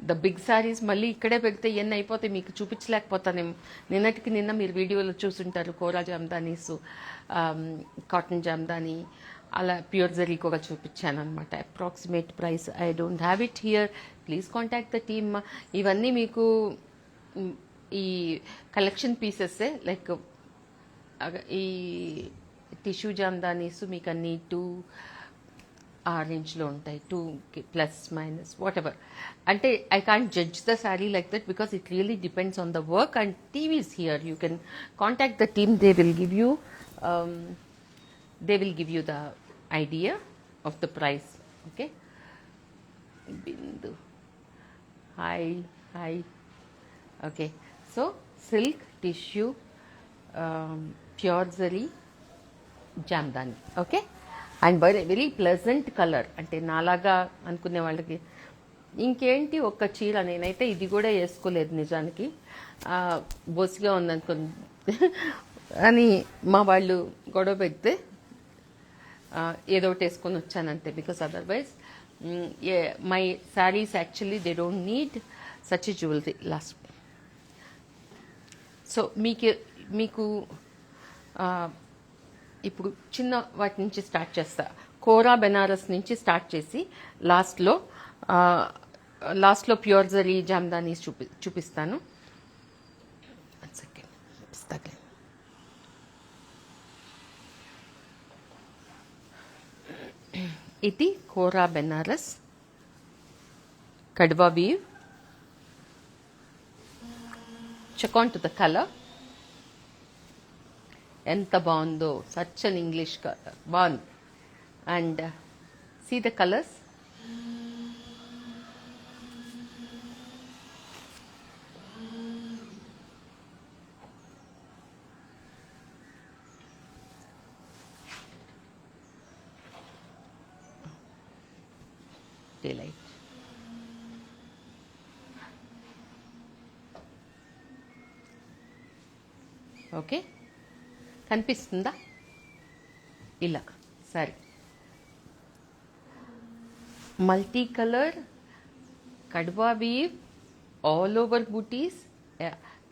the big sarees. మళ్ళీ ఇక్కడే పెడితే ఎన్ని అయిపోతాయి మీకు చూపించలేకపోతానేమో. నిన్న మీరు వీడియోలో చూసుంటారు కోరా జామ్దానీసు, కాటన్ జామ్దానీ, అలా ప్యూర్ జరీకి ఒక చూపించాను అనమాట. Approximate price I don't have it here, please contact the team. ఇవన్నీ మీకు ఈ కలెక్షన్ పీసెస్సే. లైక్ ఈ టిష్యూ జామ్దానీస్ మీకు అన్ని 2 ఆ రేంజ్లో ఉంటాయి, 2 ప్లస్ మైనస్ వాట్ ఎవర్. అంటే I can't judge the sari like that because it really depends on the work and team is here. You can contact the team, they will give you the idea of the price. Okay, Bindu, hi. Okay, so silk tissue pure zari jamdani. Okay, and very pleasant color. అంటే నాలాగా అనుకునే వాళ్ళకి ఇంకేంటి ఒక్క చీర, నేనైతే ఇది కూడా వేసుకోలేదు నిజానికి, బొసిగా ఉందనుకో అని మా వాళ్ళు గొడవ పెడితే ఏదో ఒకటి వేసుకొని వచ్చానంతే. Because otherwise my saris actually they don't need such a jewellery last. So మీకు ఇప్పుడు చిన్న వాటి నుంచి స్టార్ట్ చేస్తా. కోరా బెనారస్ నుంచి స్టార్ట్ చేసి లాస్ట్లో ప్యూర్ జరీ జామ్దానీ చూపిస్తాను. ఇది kora Banaras kadwa weave. Check on to the colour, ఎంత బాగుందో, సచ్ అన్ ఇంగ్లీష్ కలర్, బాగుంది. And see the colours, daylight. Okay, కనిపిస్తుందా? ఇలా సరే, multi colour kadwa weave, all over booties,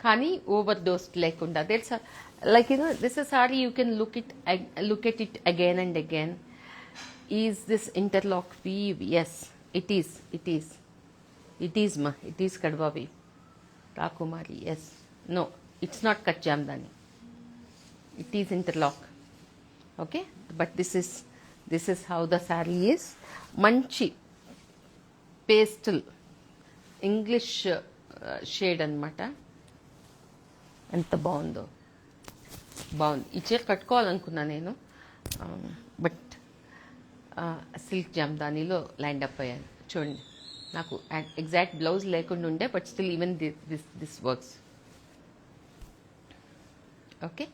కానీ ఓవర్ డోస్ లేకుండా. That's like this is saree, you can look at it again and again. Is this interlock weave? Yes, it is ma, it is kadwa weave, Rakumari. Yes, no, it's not cut jamdani, it is interlock. Okay, but this is how the saree is. Manchi pastel English shade anamata. ఎంత బాగుందో, బాగుంది. ఈ చీర కట్టుకోవాలనుకున్నా నేను, but silk జామ్దానీలో land up అయ్యాను. చూడండి, నాకు exact blouse లేకుండా ఉండే, but still even this works. Okay,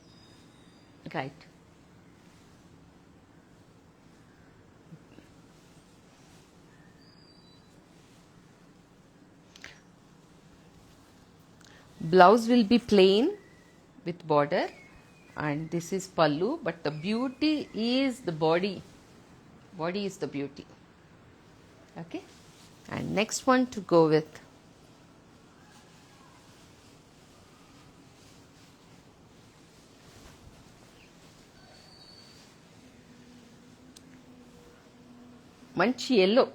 right. Blouse will be plain with border, and this is pallu, but the beauty is the body. Body is the beauty. Okay, and next one to go with manchi yellow.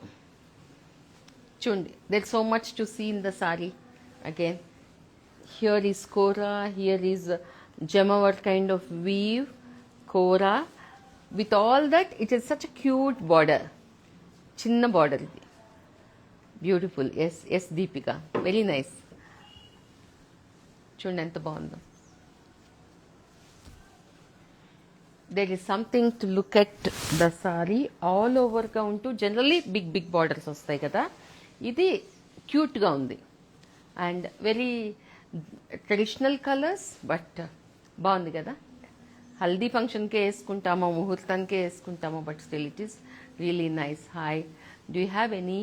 Chundi, there's so much to see in the saree. Again, here is kora, here is gemawar kind of weave, kora. With all that, it is such a cute border. Chinna border idi. Beautiful. Yes, Deepika. Very nice. Chudandi enta bagundo. There is something to look at the saree all over ga untu. Generally big borders vastayi kada. Idi cute ga undi. And very traditional colours, but బాగుంది కదా. హల్దీ ఫంక్షన్కే వేసుకుంటామో, ముహూర్తానికే వేసుకుంటామో, but still it is really nice. Hi, do you have any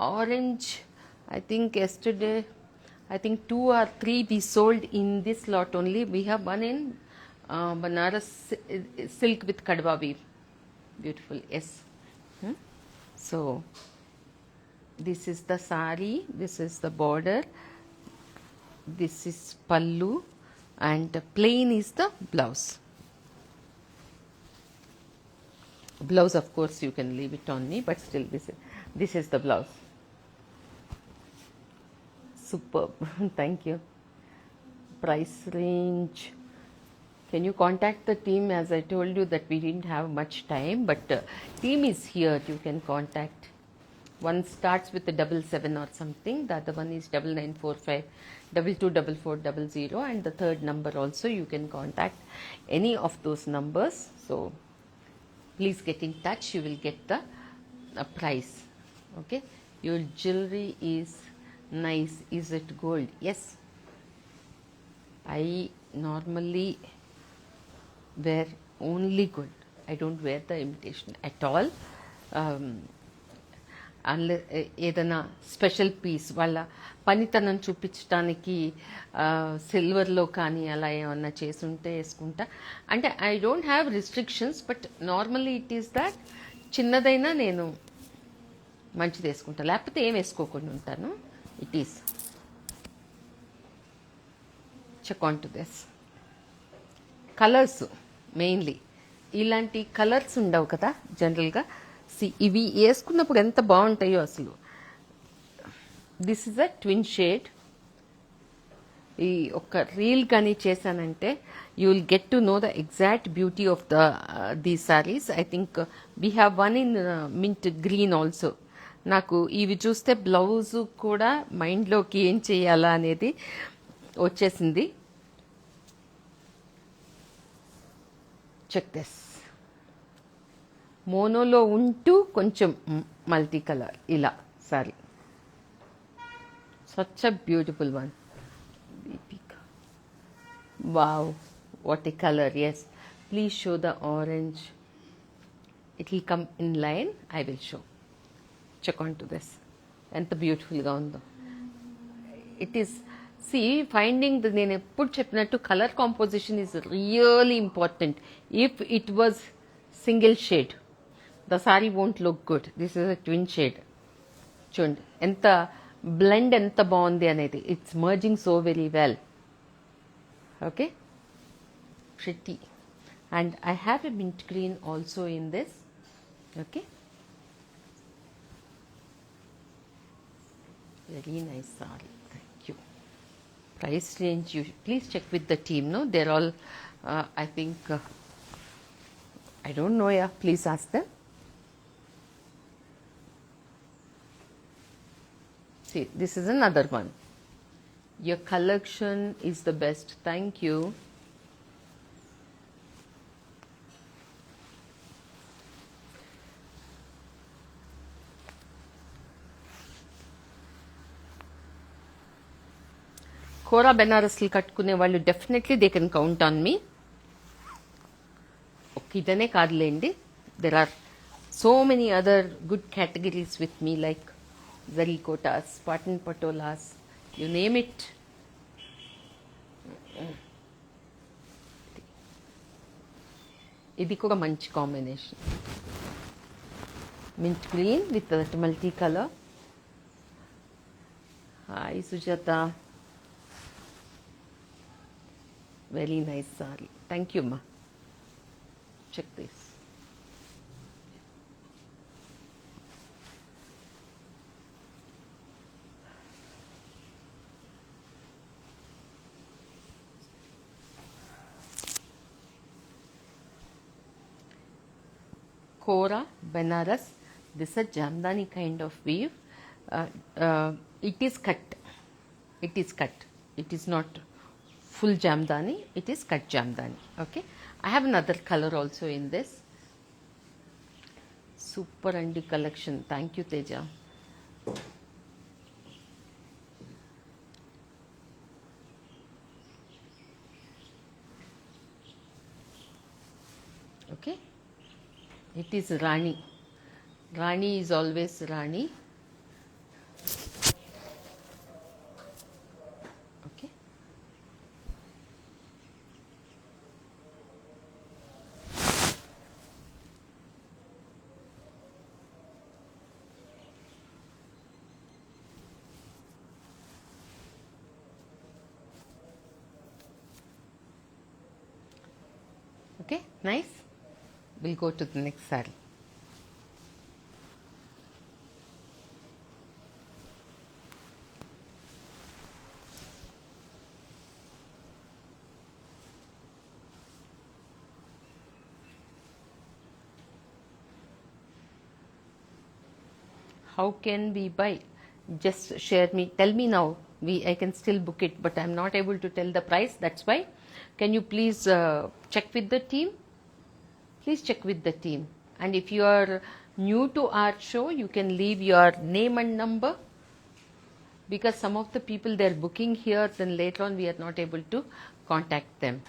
orange? I think yesterday, 2 or 3 we sold in this lot only. We have one in Banaras silk with kadwa weave. Beautiful, yes. So this is the saree, this is the border, this is pallu, and plain is the blouse. Blouse, of course, you can leave it on me, but still this is the blouse. Superb. Thank you. Price range, can you contact the team? As I told you that we didn't have much time, but team is here, you can contact. One starts with a 77 or something, the other one is 9945 224400, and the third number also you can contact any of those numbers. So please get in touch, you will get the price. Okay, your jewelry is nice. Is it gold? Yes, I normally wear only gold. I don't wear the imitation at all. అన్లే ఏదైనా special piece వాళ్ళ పనితనం చూపించడానికి సిల్వర్లో కానీ అలా ఏమన్నా చేసుంటే వేసుకుంటా. అంటే I don't have restrictions, but normally it is that చిన్నదైనా నేను మంచిది వేసుకుంటా, లేకపోతే ఏం వేసుకోకుండా ఉంటాను. It is check on to this colours. Mainly ఇలాంటి కలర్స్ ఉండవు కదా జనరల్గా. ఇవి వేసుకున్నప్పుడు ఎంత బాగుంటాయో అసలు. This is a twin shade. ఈ ఒక్క రీల్ కానీ చేశానంటే you will get to know the exact beauty of the saris. I think we have one in mint green also. నాకు ఇవి చూస్తే బ్లౌజ్ కూడా మైండ్లోకి ఏం చేయాలా అనేది వచ్చేసింది. Check this. మోనోలో ఉంటూ కొంచెం మల్టీ కలర్ ఇలా sari. Such a beautiful one. Wow, what a colour. Yes, please show the orange. It will come in line. I will show. Check on to this. ఎంత బ్యూటిఫుల్గా ఉందో. ఇట్ ఈస్ ఫైండింగ్ నేను ఎప్పుడు చెప్పినట్టు colour composition is really important. If it was single shade the sari won't look good. This is a twin shade. చూడండి ఎంత blend, ఎంత బాగుంది అనేది. It's merging so very well. Okay, pretty. And I have a mint green also in this. Okay, very nice saree. Thank you. Price range, you please check with the team. No, they're all I think I don't know. Yeah, please ask them. See, this is another one. Your collection is the best. Thank you. కోరా బెనారస్లు కట్టుకునే వాళ్ళు definitely they can count on me. ఇదనే కాదులేండి, there are so many other good categories with me, like zari kotas, Patan patolas, you name it. ఇది కూడా మంచి combination. Mint green with that multi colour. Hi Sujatha, very nice saree. Thank you, ma. Check this. Kora Benaras. This is a Jamdani kind of weave. It is cut. It is cut. It is not full Jamdani, it is cut Jamdani. Okay, I have another color also in this. Super Andi collection. Thank you, Teja. Okay, it is Rani. Rani is always Rani. Okay, nice. We'll go to the next saree. How can we buy? Just share me, tell me now. I can still book it, but I'm not able to tell the price. That's why. Can you please check with the team? Please check with the team. And if you are new to our show, you can leave your name and number, because some of the people they're booking here, then later on we are not able to contact them.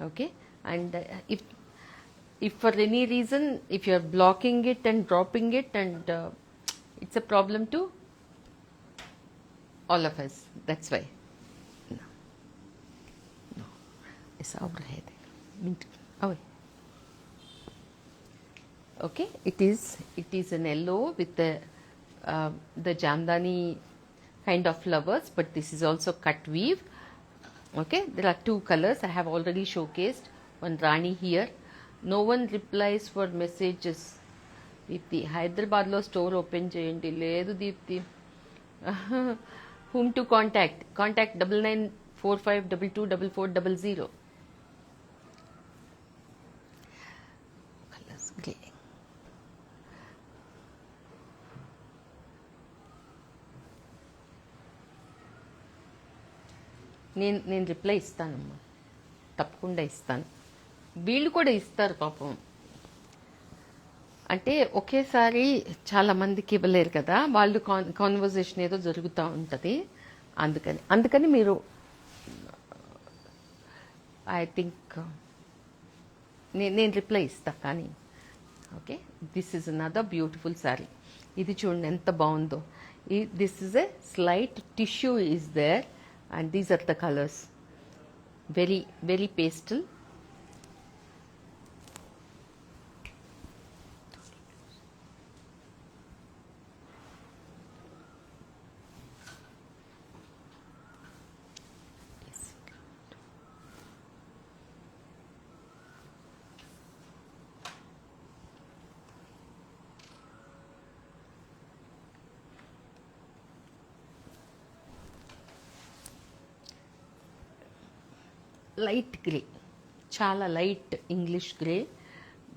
Okay, and if for any reason, if you're blocking it and dropping it, and It's a problem to all of us. That's why. No. No. ऐसा और है mint. Oh. Okay. It is an yellow with the jamdani kind of flowers, but this is also cut weave. Okay. There are two colors. I have already showcased one Rani here. No one replies for messages. Deepti హైదరాబాద్లో store open చేయండి. లేదు Deepti. whom to contact? Contact 9945224400. Colors grey. నేను reply ఇస్తానమ్మా, తప్పకుండా ఇస్తాను. వీళ్ళు కూడా ఇస్తారు పాపం. అంటే ఒకేసారి చాలా మందికి ఇవ్వలేరు కదా, వాళ్ళు కాన్వర్జేషన్ ఏదో జరుగుతూ ఉంటుంది. అందుకని మీరు ఐ థింక్ నేను రిప్లై ఇస్తా. కానీ okay, this is another beautiful saree. ఇది చూడండి ఎంత బాగుందో. This is a slight tissue is there and these are the colours. Very very pastel. Light grey, చాలా light English grey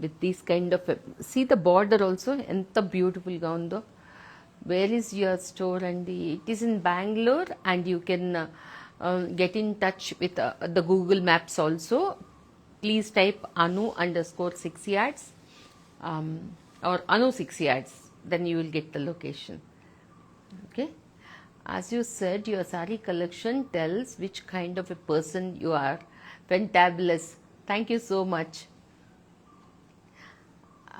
with these kind of. See the border also ఎంత బ్యూటిఫుల్గా ఉందో. Where is your store అండి? It is in Bengaluru and you can get in touch with the Google Maps also. Please type anu_6 yards or anu 6 yards, then you will get the location. Okay. As you said, your saree collection tells which kind of a person you are. Fantabulous. Thank you so much.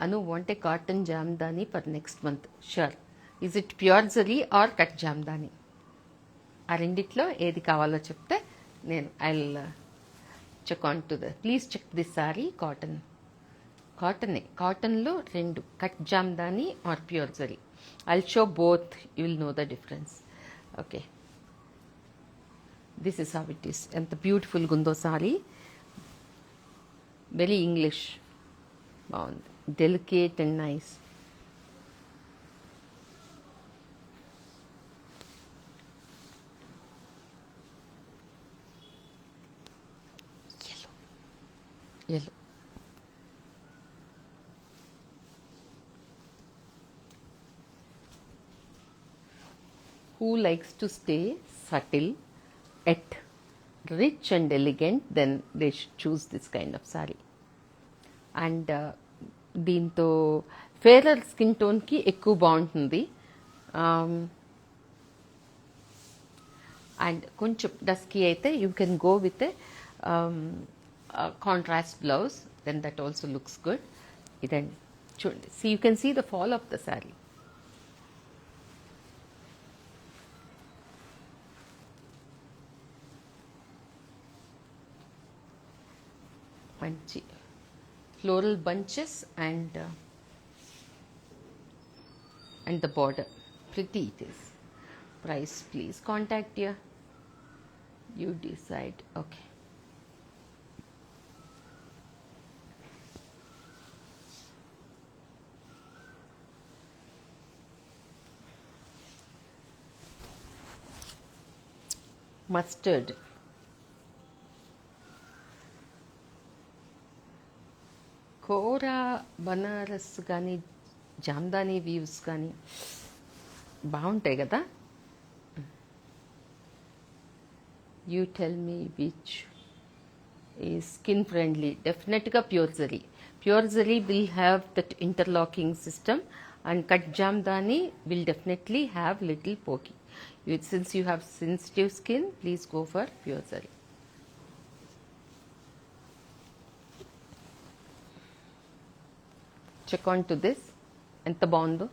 Anu, want a cotton jamdani for next month? Sure. Is it pure zari or cut jamdani? ఆ రెండిట్లో ఏది కావాలో చెప్తే నేను I'll check on to please check this sari. కాటన్లో రెండు, cut jamdani or pure zari. I'll show both, you will know the difference. Okay, this is how it is. ఎంత బ్యూటిఫుల్గా ఉందో సారీ. వెరీ ఇంగ్లీష్, బాగుంది, delicate and nice. Yellow. Who likes to stay subtle yet rich and elegant, then they should choose this kind of saree. And దీంతో farer skin టోన్కి ఎక్కువ బాగుంటుంది. And కొంచెం dusky అయితే you can go with contrast blouse, then that also looks good. Then see, you can see the fall of the saree. Manchi floral bunches and the border, pretty it is. Price please contact here, you decide. Okay. Mustard, kora Banaras కానీ Jamdani weaves కానీ బాగుంటాయి కదా. You tell me which is skin friendly. డెఫినెట్గా pure zari. Pure zari will have that interlocking system and cut Jamdani will definitely have little poky. Since you have sensitive skin, please go for pure zari. Check on to this. ఎంత బాగుందో.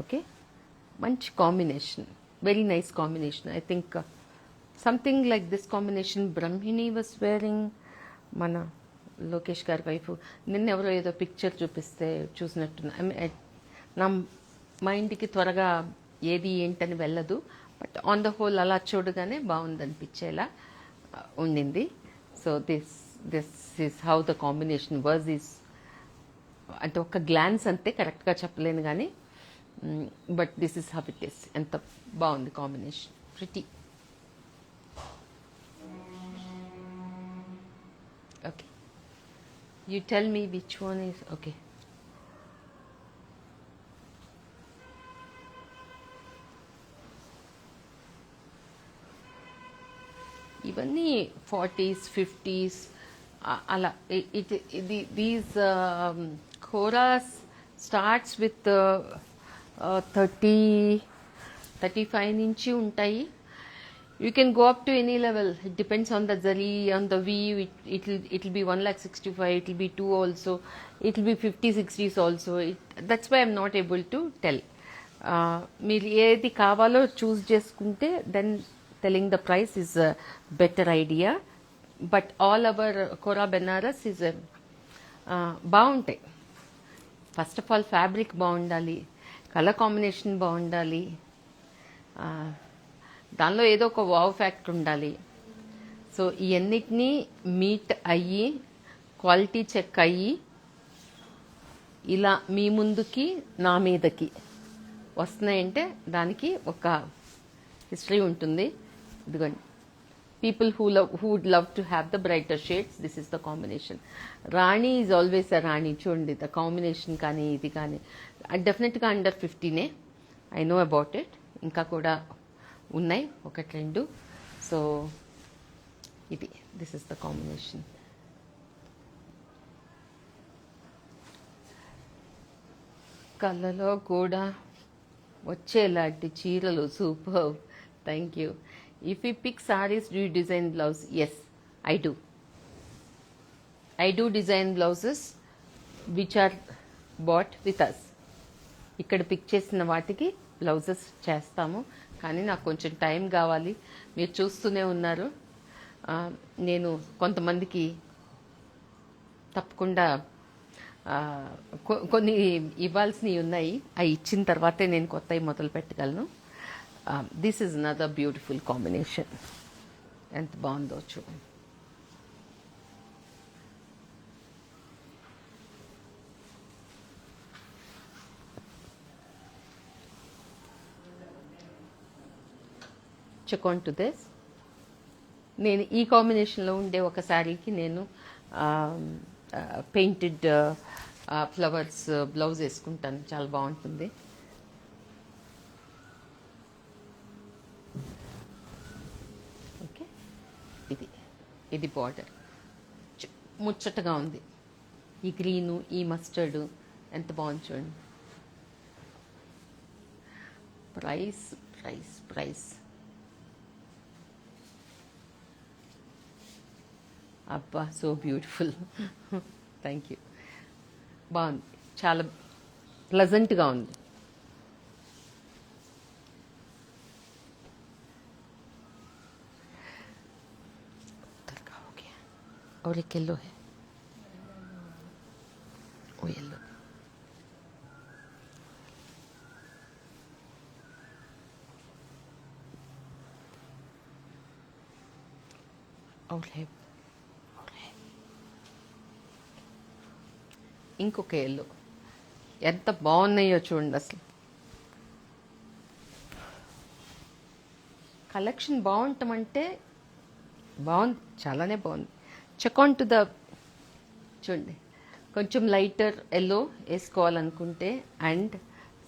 Okay, మంచి combination, very nice combination. I think something like this combination Brahmani was wearing, మన లోకేష్ గారి wife. నిన్న ఎవరో ఏదో picture చూపిస్తే చూసినట్టున్నా. నా మైండ్కి త్వరగా ఏది ఏంటని వెళ్ళదు, బట్ ఆన్ ద హోల్ అలా చూడగానే బాగుందనిపించేలా ఉండింది. So this this is how the combination was. Is అంటే ఒక గ్లాన్స్ అంతే, కరెక్ట్గా చెప్పలేను కానీ, but this is how it is. ఎంత బాగుంది combination, pretty. Okay, you tell me which one is okay. ఇవన్నీ 40s 50s అలా. దీస్ కోరాస్ స్టార్ట్స్ విత్ 30-35 నుంచి ఉంటాయి. You can go up to any level. It depends on the zari, on the weave. It'll be 1,65,000. It'll be 2 also. It'll be 50, 60s also. That's why I'm not able to tell. మీరు ఏది కావాలో choose చేసుకుంటే then telling the price is a better idea. But all our Kora Banaras is బాగుంటాయి. First of all fabric బాగుండాలి, colour combination బాగుండాలి, దానిలో ఏదో ఒక వావ్ ఫ్యాక్టర్ ఉండాలి. సో ఇవన్నిటినీ మీట్ అయ్యి, క్వాలిటీ చెక్ అయ్యి, ఇలా మీ ముందుకి నా మీదకి వస్తున్నాయంటే దానికి ఒక హిస్టరీ ఉంటుంది. ఇదిగోండి, people who would love to have the brighter shades, this is the combination. Rani is always a rani. చూడండి ద కాంబినేషన్ కానీ ఇది కానీ. డెఫినెట్గా under 50 I know about it. ఇంకా కూడా ఉన్నాయి ఒకటి రెండు. సో ఇది దిస్ ఇస్ ద కాంబినేషన్. కళ్ళలో కూడా వచ్చేలాంటి చీరలు super. Thank you. If you pick saris do you design blouse? Yes, I do. I do design blouses which are bought with us. ఇక్కడ పిక్ చేసిన వాటికి బ్లౌజెస్ చేస్తాము, కానీ నాకు కొంచెం టైం కావాలి. మీరు చూస్తూనే ఉన్నారు. నేను కొంతమందికి తప్పకుండా కొన్ని ఇవ్వాల్సినవి ఉన్నాయి. అవి ఇచ్చిన తర్వాతే నేను కొత్తవి మొదలు పెట్టగలను. This is another beautiful combination. ఎంత బాగుందో చూడండి. Check on to this. నేను ఈ కాంబినేషన్లో ఉండే ఒక శారీకి నేను పెయింటెడ్ ఫ్లవర్స్ బ్లౌజ్ వేసుకుంటాను, చాలా బాగుంటుంది. ఓకే, ఇది బార్డర్ ముచ్చటగా ఉంది. ఈ గ్రీను, ఈ మస్టర్డు ఎంత బాగుంది చూడండి. ప్రైస్ ప్రైస్ ప్రైస్ అబ్బా, సో బ్యూటిఫుల్. Thank you. బాగుంది, చాలా ప్లజెంట్గా ఉంది. ఓకే, और एक येलो है, वो येलो. और है ఇంకొక ఎల్లో. ఎంత బాగున్నాయో చూడండి. అసలు కలెక్షన్ బాగుంటామంటే బాగుంది, చాలానే బాగుంది. చెక్ ఆన్ టు ద చూడండి. కొంచెం లైటర్ ఎల్లో వేసుకోవాలనుకుంటే అండ్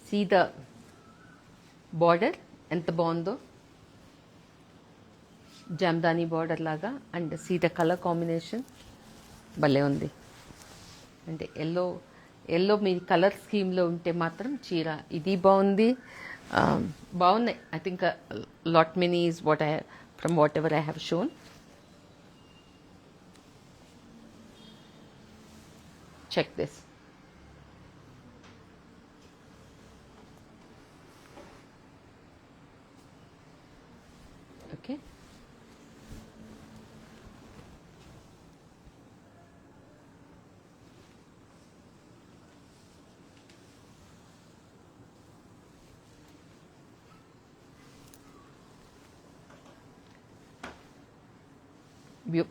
సీ ద బార్డర్ ఎంత బాగుందో, జామ్దానీ బార్డర్ లాగా. And see the colour combination భలే ఉంది. అంటే ఎల్లో మీ కలర్ స్కీమ్లో ఉంటే మాత్రం చీర ఇది బాగుంది. బాగున్నాయి. I think lot many is what I from whatever I have shown. Check this. Okay.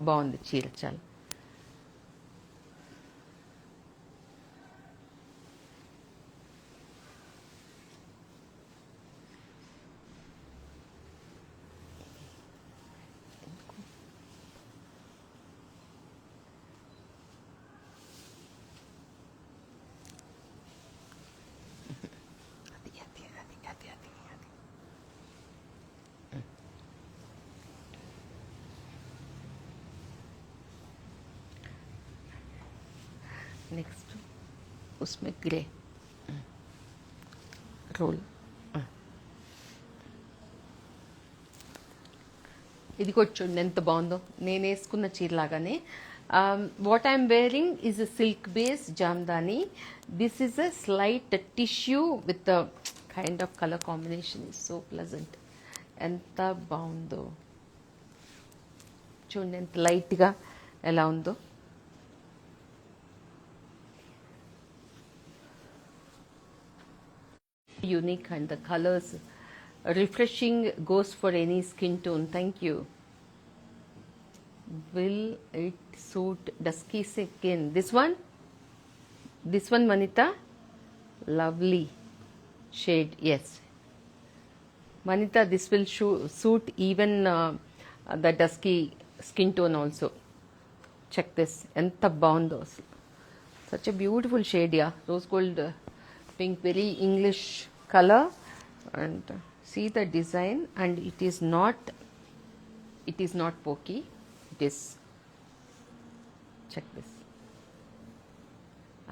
బాగుంది చీర చాలా. नेक्स्ट उसमें ग्रे रोल. ఇది కూడా చూడండి ఎంత బాగుందో, నేను వేసుకున్న చీరలాగానే. What I'm wearing is a silk base Jamdani. This is a slight tissue with kind of colour combination is so pleasant. ఎంత బాగుందో చూడండి, ఎంత లైట్గా ఎలా ఉందో. Unique and the colors refreshing, goes for any skin tone. Thank you. Will it suit dusky skin? This one Manita, lovely shade. Yes, Manita, this will suit even the dusky skin tone also. Check this, enta baundo. Such a beautiful shade. Yeah, rose gold pink, very English color. And see the design, and it is not pokey. It is, check this,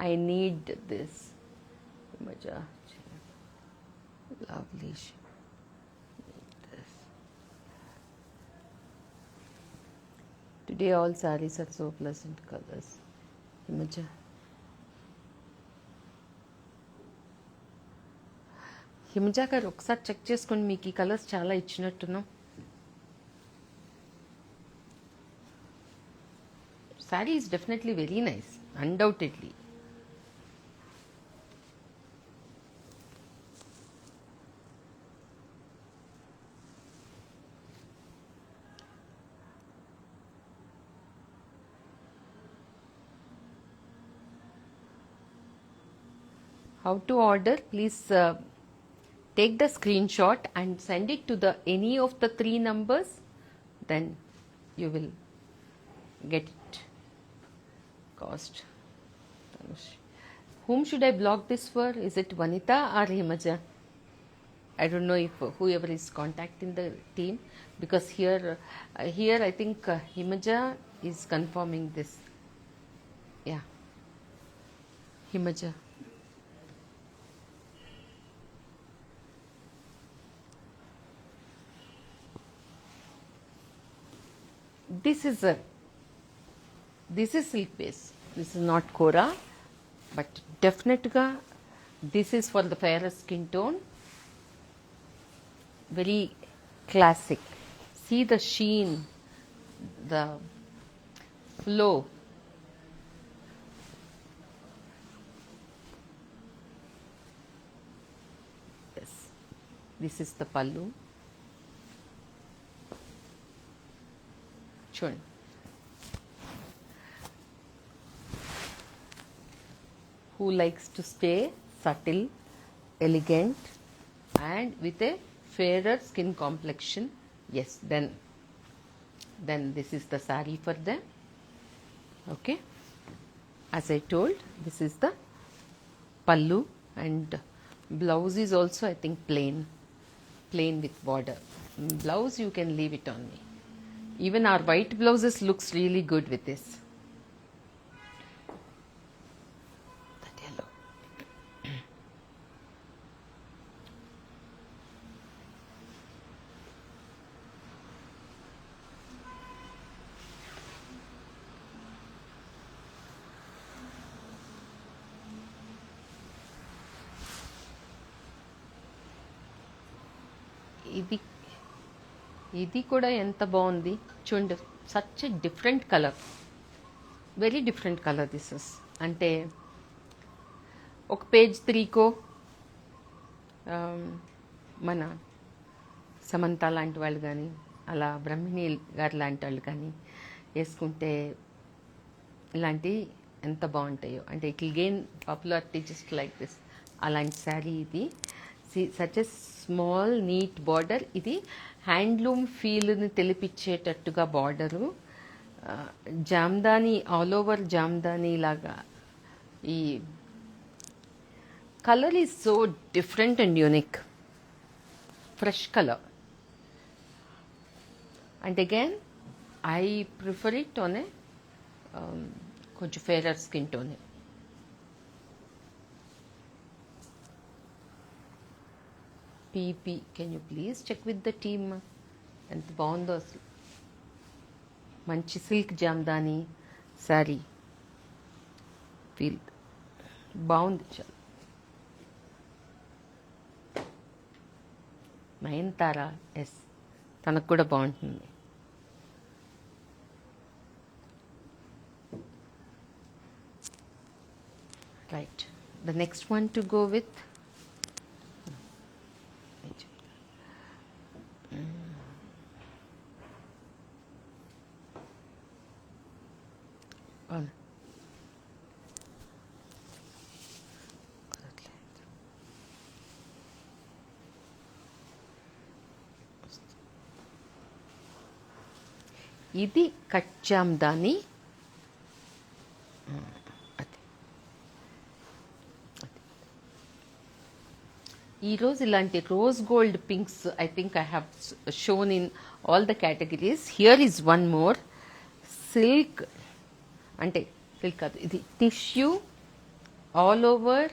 I need this. Maja, lovely shade. This. Today all sarees are so pleasant colors. Maja. Himaja గారు ఒకసారి check చేసుకోండి, మీకు ఈ colours చాలా ఇచ్చినట్టున్నాం. Saree is definitely very nice, undoubtedly. How to order? Please take the screenshot and send it to the any of the 3 numbers, then you will get it. Cost. Whom should I block this for? Is it Vanita or Himaja? I don't know if whoever is contacting the team, because here I think Himaja is confirming this. Yeah, Himaja. This is silk base. This is not Kora, but definitely this is for the fairer skin tone. Very classic. See the sheen, the flow. Yes, this is the pallu. చూడండి, who likes to stay subtle, elegant and with a fairer skin complexion, yes, then this is the saree for them. Okay, as I told, this is the pallu, and blouse is also I think plain with border. Blouse you can leave it on me. Even our white blouses looks really good with this. That yellow. ఇది కూడా ఎంత బాగుంది చూడండి. Such a different colour, very different colour this is. అంటే ఒక page 3కో మన సమంత లాంటి వాళ్ళు కానీ, అలా బ్రహ్మిణి గారు లాంటి వాళ్ళు కానీ వేసుకుంటే ఇలాంటి ఎంత బాగుంటాయో. అంటే it will gain popularity just like this. అలాంటి శారీ ఇది. Such a small neat border. ఇది హ్యాండ్లూమ్ ఫీల్ని తెలిపించేటట్టుగా border. Jamdani, all over Jamdani లాగా. ఈ colour is so different and unique, fresh colour. And again I prefer it on a కొంచెం fairer skin tone. PP, can you please check with the team. ఎంత బాగుందో అసలు. మంచి సిల్క్ జామ్దాని శారీ ఫీల్ బాగుంది చాలా. Nayanthara, yes, తనకు కూడా బాగుంటుంది. Right, the next one to go with ఇది కట్ జామ్దాని. ఈరోజు ఇలాంటి rose gold pinks I think I have shown in all the categories. Here is one more silk. అంటే సిల్క్ కాదు, ఇది tissue, all over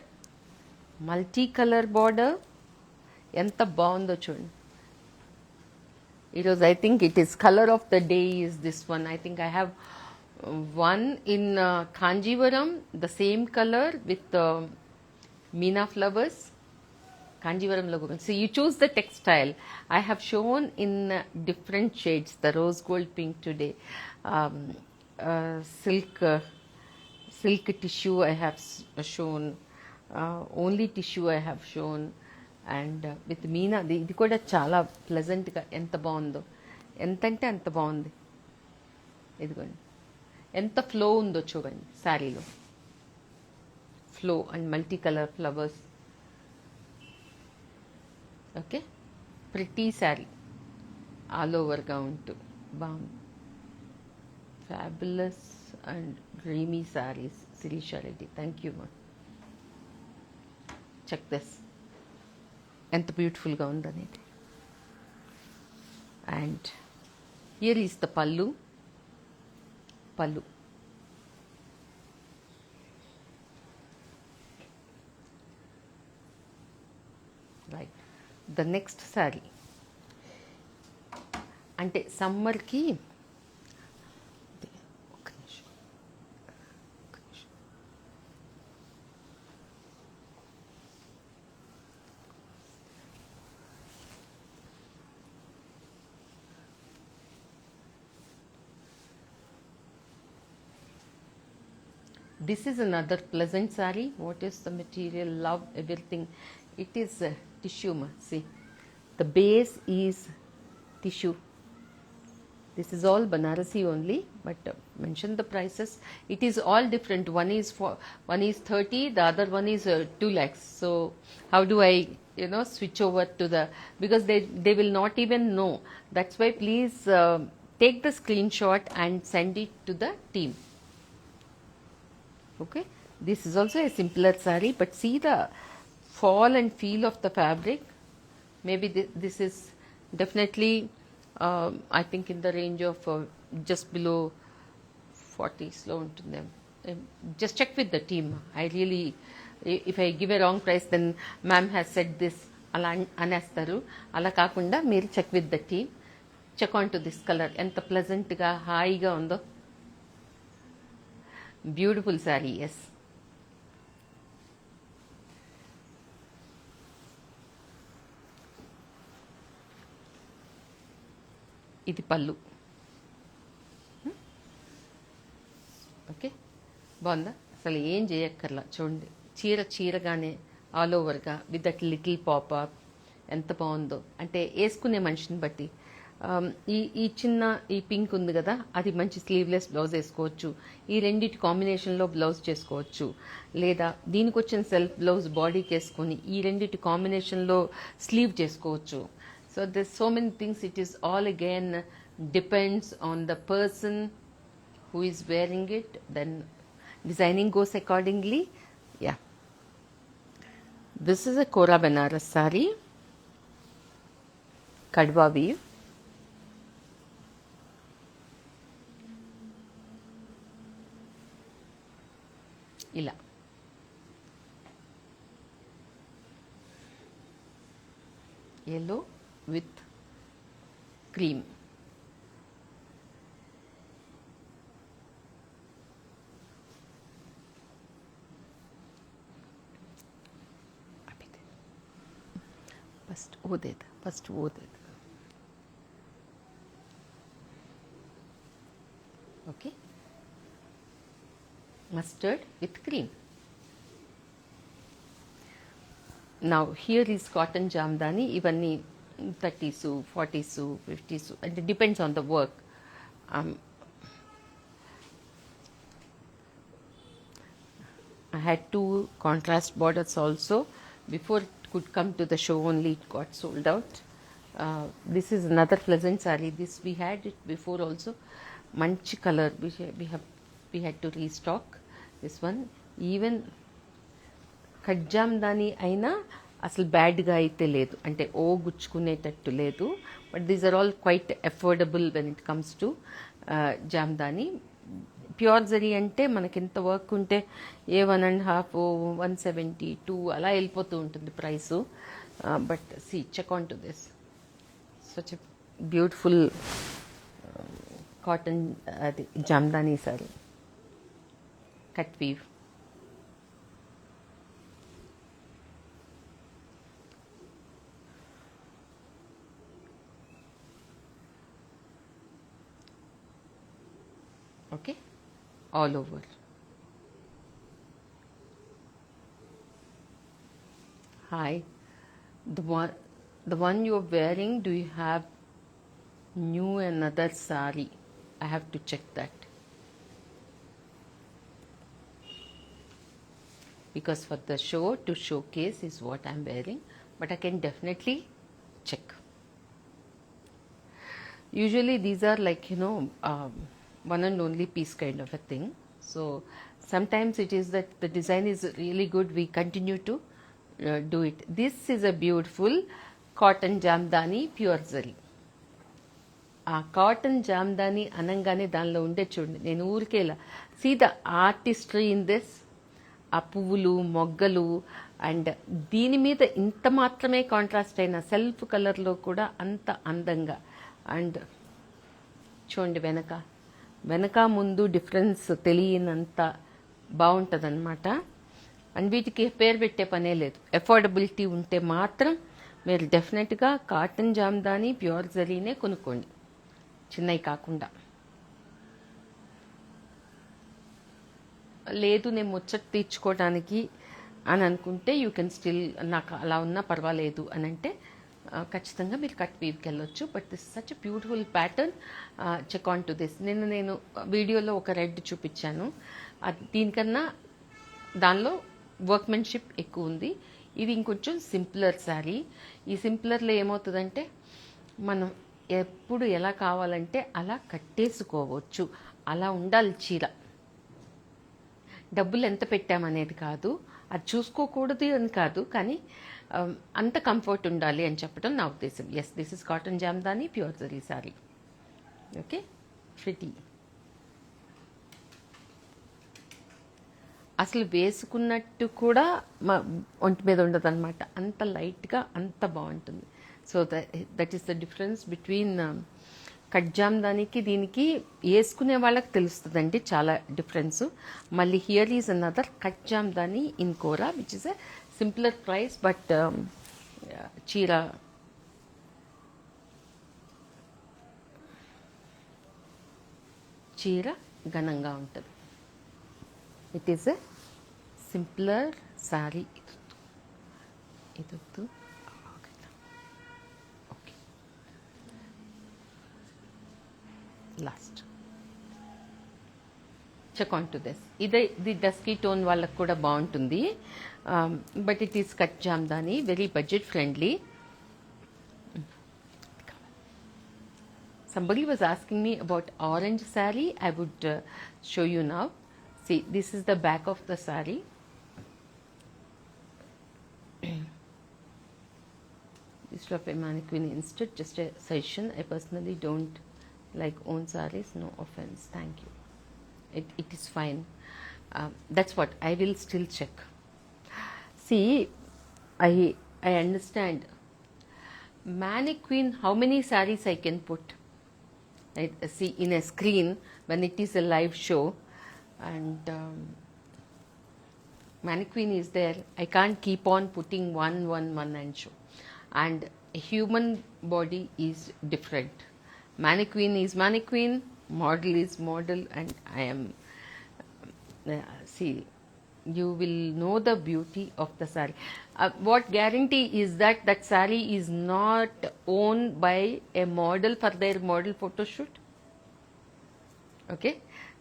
multi colour border. ఎంత బాగుందో చూడండి. ఈరోజు I think it is colour of the day is this one. I think I have one in Kanjeevaram, the same colour with Meena flowers. కాంజీవరంలో కూడా. So you choose the textile. I have shown in different shades the rose gold pink today. Silk tissue I have shown. Only tissue I have shown. And with Meena. ఇది కూడా చాలా ప్లెజెంట్గా ఎంత బాగుందో. ఎంతంటే అంత బాగుంది. ఇదిగోండి ఎంత ఫ్లో ఉందో చూడండి శారీలో. Flow and multi colour flowers. Okay, pretty sari all ఓవర్గా ఉంటూ బాగుంది. Fabulous and dreamy saris. Shirisha Reddy, thank you మా. చెక్ దిస్, ఎంత బ్యూటిఫుల్గా ఉందనేది. And here is the pallu. Right, the next sari. అంటే సమ్మర్కి this is another pleasant saree. What is the material? Love everything. It is tissue. See, the base is tissue. This is all Banarasi only, but mention the prices. It is all different. One is 30, the other one is 2 lakhs. So how do I switch over to the, because they will not even know. That's why please take the screenshot and send it to the team. Okay, this is also a simpler saree, but see the fall and feel of the fabric. Maybe this is definitely I think in the range of just below 40s lo untundi. Just check with the team. I really, if I give a wrong price then ma'am has said this ala anestaru. Ala kaakunda meer check with the team. Check on to this color, enta pleasant ga high ga undo. Beautiful saree, yes. ఇది పళ్ళు. Okay, బాగుందా? అసలు ఏం చేయక్కర్లా. చూడండి, చీరగానే all ఓవర్గా with that little popup ఎంత బాగుందో. అంటే వేసుకునే మనిషిని బట్టి ఈ చిన్న ఈ పింక్ ఉంది కదా, అది మంచి స్లీవ్లెస్ బ్లౌజ్ వేసుకోవచ్చు. ఈ రెండింటి కాంబినేషన్లో బ్లౌజ్ చేసుకోవచ్చు. లేదా దీనికి వచ్చిన సెల్ఫ్ బ్లౌజ్ బాడీకి వేసుకొని ఈ రెండింటి కాంబినేషన్లో స్లీవ్ చేసుకోవచ్చు. So this so many things. It is all again depends on the person who is wearing it, then designing goes accordingly. Yeah, this is a Kora Banaras saree, Kadwa weave. ఇలా yellow with cream. First वो दे दे. Okay, mustard with cream. Now here is cotton jamdani. ఇవన్నీ 30s, 40s, 50s, and it depends on the work. I had 2 contrast borders also. Before it could come to the show, only it got sold out. This is another pleasant saree. This we had it before also. Manchi color. We had to restock this one. Even కజ్జాందాని అయినా అసలు బ్యాడ్గా అయితే లేదు, అంటే ఓ గుచ్చుకునేటట్టు లేదు. But these are all quite affordable when it comes to jamdani. Pure zari అంటే మనకి ఎంత వర్క్ ఉంటే ఏ 1.5, 172 అలా వెళ్ళిపోతూ ఉంటుంది price. But see check on to this such a beautiful cotton అది Jamdani saree, cut weave. Okay, all over. Hi, the one you are wearing, do you have new another sari? I have to check that, because for the show to showcase is what I'm wearing, but I can definitely check. Usually these are like, one and only piece kind of a thing. So sometimes it is that the design is really good, we continue to do it. This is a beautiful cotton jamdani pure zari. ఆ cotton Jamdani అనంగానే దానిలో ఉండే చూడండి, నేను ఊరికేలా see the artistry in this. ఆ పువ్వులు, మొగ్గలు, అండ్ దీని మీద ఇంత మాత్రమే కాంట్రాస్ట్ అయిన సెల్ఫ్ కలర్లో కూడా అంత అందంగా. అండ్ చూడండి వెనక ముందు డిఫరెన్స్ తెలియనంత బాగుంటుంది అనమాట. అండ్ వీటికి పేరు పెట్టే పనే లేదు. అఫోర్డబిలిటీ ఉంటే మాత్రం మీరు డెఫినెట్గా కాటన్ జామ్దాని ప్యూర్ జరీనే కొనుక్కోండి, చిన్నవి కాకుండా. లేదు నేను ముచ్చట తీర్చుకోవడానికి అని అనుకుంటే యూ కెన్ స్టిల్, నాకు అలా ఉన్నా పర్వాలేదు అని అంటే ఖచ్చితంగా మీరు కట్ వీవ్కి వెళ్ళొచ్చు. But this such a beautiful pattern. Check on to this. నేను వీడియోలో ఒక రెడ్ చూపించాను, దీనికన్నా దానిలో వర్క్మెన్షిప్ ఎక్కువ ఉంది. ఇది ఇంకొంచెం సింప్లర్ శారీ. ఈ సింప్లర్లో ఏమవుతుందంటే మనం ఎప్పుడు ఎలా కావాలంటే అలా కట్టేసుకోవచ్చు, అలా ఉండాలి చీర. డబ్బులు ఎంత పెట్టామనేది కాదు, అది చూసుకోకూడదు అని కాదు, కానీ అంత కంఫర్ట్ ఉండాలి అని చెప్పడం నా ఉద్దేశం. Yes, this is cotton jamdani pure zari sari. Okay, pretty. అసలు వేసుకున్నట్టు కూడా ఒంటి మీద ఉండదు అనమాట, అంత లైట్గా అంత బాగుంటుంది. So that is the difference between cut జామ్దానికి దీనికి. వేసుకునే వాళ్ళకి తెలుస్తుందండి చాలా డిఫరెన్సు. మళ్ళీ here is another cut Jamdani in kora which is a simpler price, but చీర చీర ఘనంగా ఉంటుంది. It is a simpler saree. ಇದೊಂದು okay last check on to this. ఇది డస్కీ టోన్ వాళ్ళకు కూడా బాగుంటుంది. But it is cut Jamdani, very budget friendly. Somebody was asking me about orange saree. I would show you now. See, this is the back of the saree. This of a mannequin instead, just a suggestion. I personally don't like own sarees. No offense. Thank you. It is fine. That's what I will still check. See, I understand. Mannequin, how many sarees I can put? I see in a screen when it is a live show, and mannequin is there. I can't keep on putting one and show. And a human body is different. Mannequin is mannequin, model is model, and I am see, you will know the beauty of the saree. What guarantee is that saree is not owned by a model for their model photo shoot? Okay,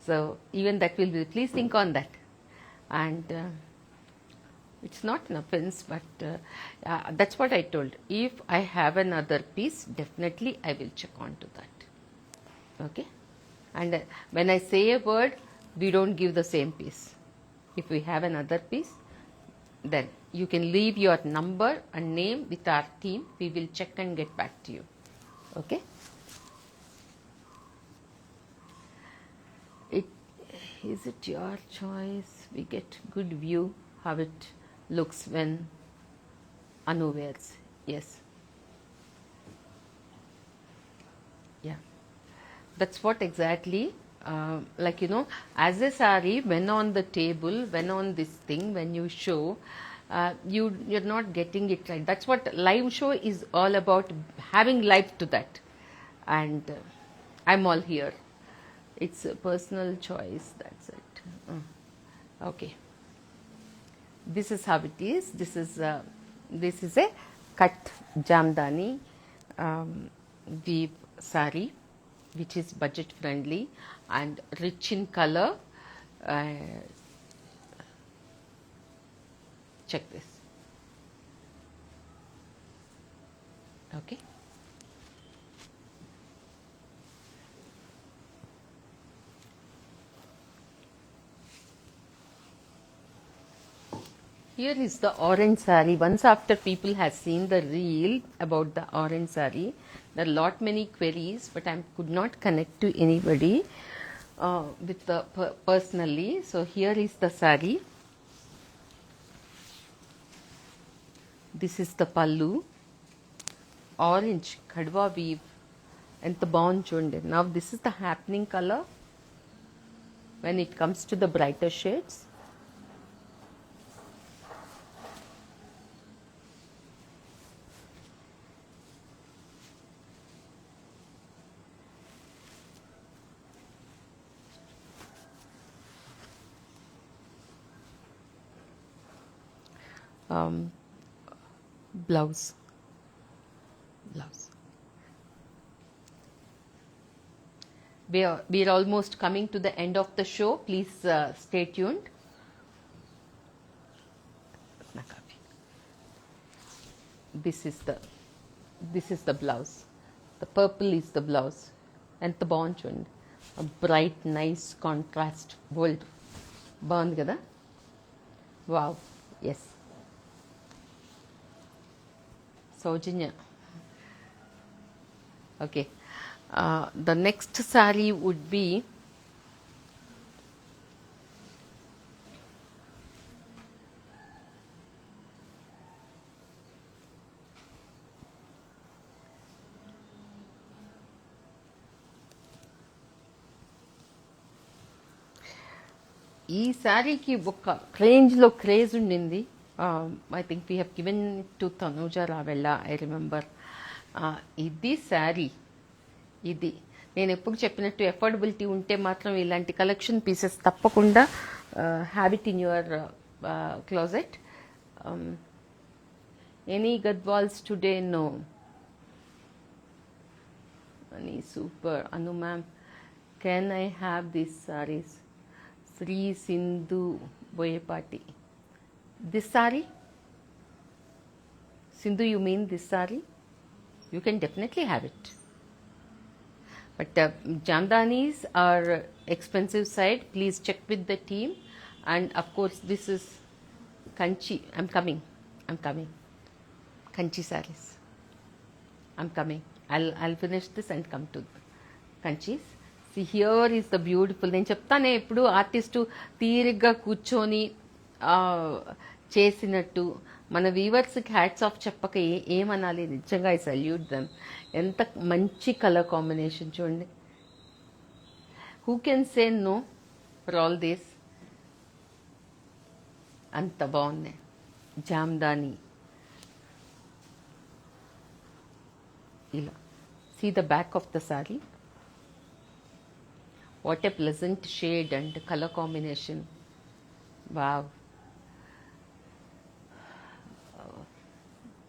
so even that will be, please think on that. And it's not an offense, but that's what I told. If I have another piece, definitely I will check on to that. Okay, and when I say a word, we don't give the same piece. If we have another piece, then you can leave your number and name with our team. We will check and get back to you. Okay. Is it your choice? We get good view how it looks when Anu wears. Yes. Yeah. That's what exactly. Like, you know, as a saree, when on the table, when on this thing, when you show, you're not getting it right. That's what live show is all about, having life to that. And I'm all here. It's a personal choice, that's it. Okay. This is how it is. This is a cut jamdani weave saree, which is budget friendly and rich in color. Check this. Okay. Here is the orange saree. Once after people have seen the reel about the orange saree, there are lot many queries, but I could not connect to anybody with the personally. So here is the saree. This is the pallu. Orange kadwa weave and the bond chunde. Now this is the happening color when it comes to the brighter shades. Blouse. We are almost coming to the end of the show. Please stay tuned. This is the blouse. The purple is the blouse, and the bonch one, a bright, nice contrast. Bold, బాగుంది కదా? Wow. Yes. Saujanya. Okay. The next saree would be ఈ శారీకి ఒక రేంజ్లో craze ఉండింది. I think we have given to Tanuja Ravella, I remember. ఇది శారీ, ఇది నేను ఎప్పుడు చెప్పినట్టు ఎఫోర్డబిలిటీ ఉంటే మాత్రం ఇలాంటి కలెక్షన్ పీసెస్ తప్పకుండా have it in your closet. Any Gadwals today? No. అని super. Anu ma'am, can I have these sarees? Shri Sindhu Boyapati. This saree? Sindhu, you mean this saree? You can definitely have it. But Jamdanis are expensive side. Please check with the team. And of course, this is Kanchi. I'm coming. Kanchi sarees. I'm coming. I'll finish this and come to Kanchis. See, here is the beautiful. నేను చెప్తానే ఎప్పుడు artist తీరిగ్గా కూర్చొని చేసినట్టు. మన వీవర్స్కి hats off చెప్పక ఏమనాలి, నిజంగా ఐ సల్యూట్ దెమ్. ఎంత మంచి కలర్ కాంబినేషన్ చూడండి. Who can say no for all this? అంత బాగున్నాయి. జామ్దాని ఇలా. See the back of the sari. What a pleasant shade and colour combination. Wow.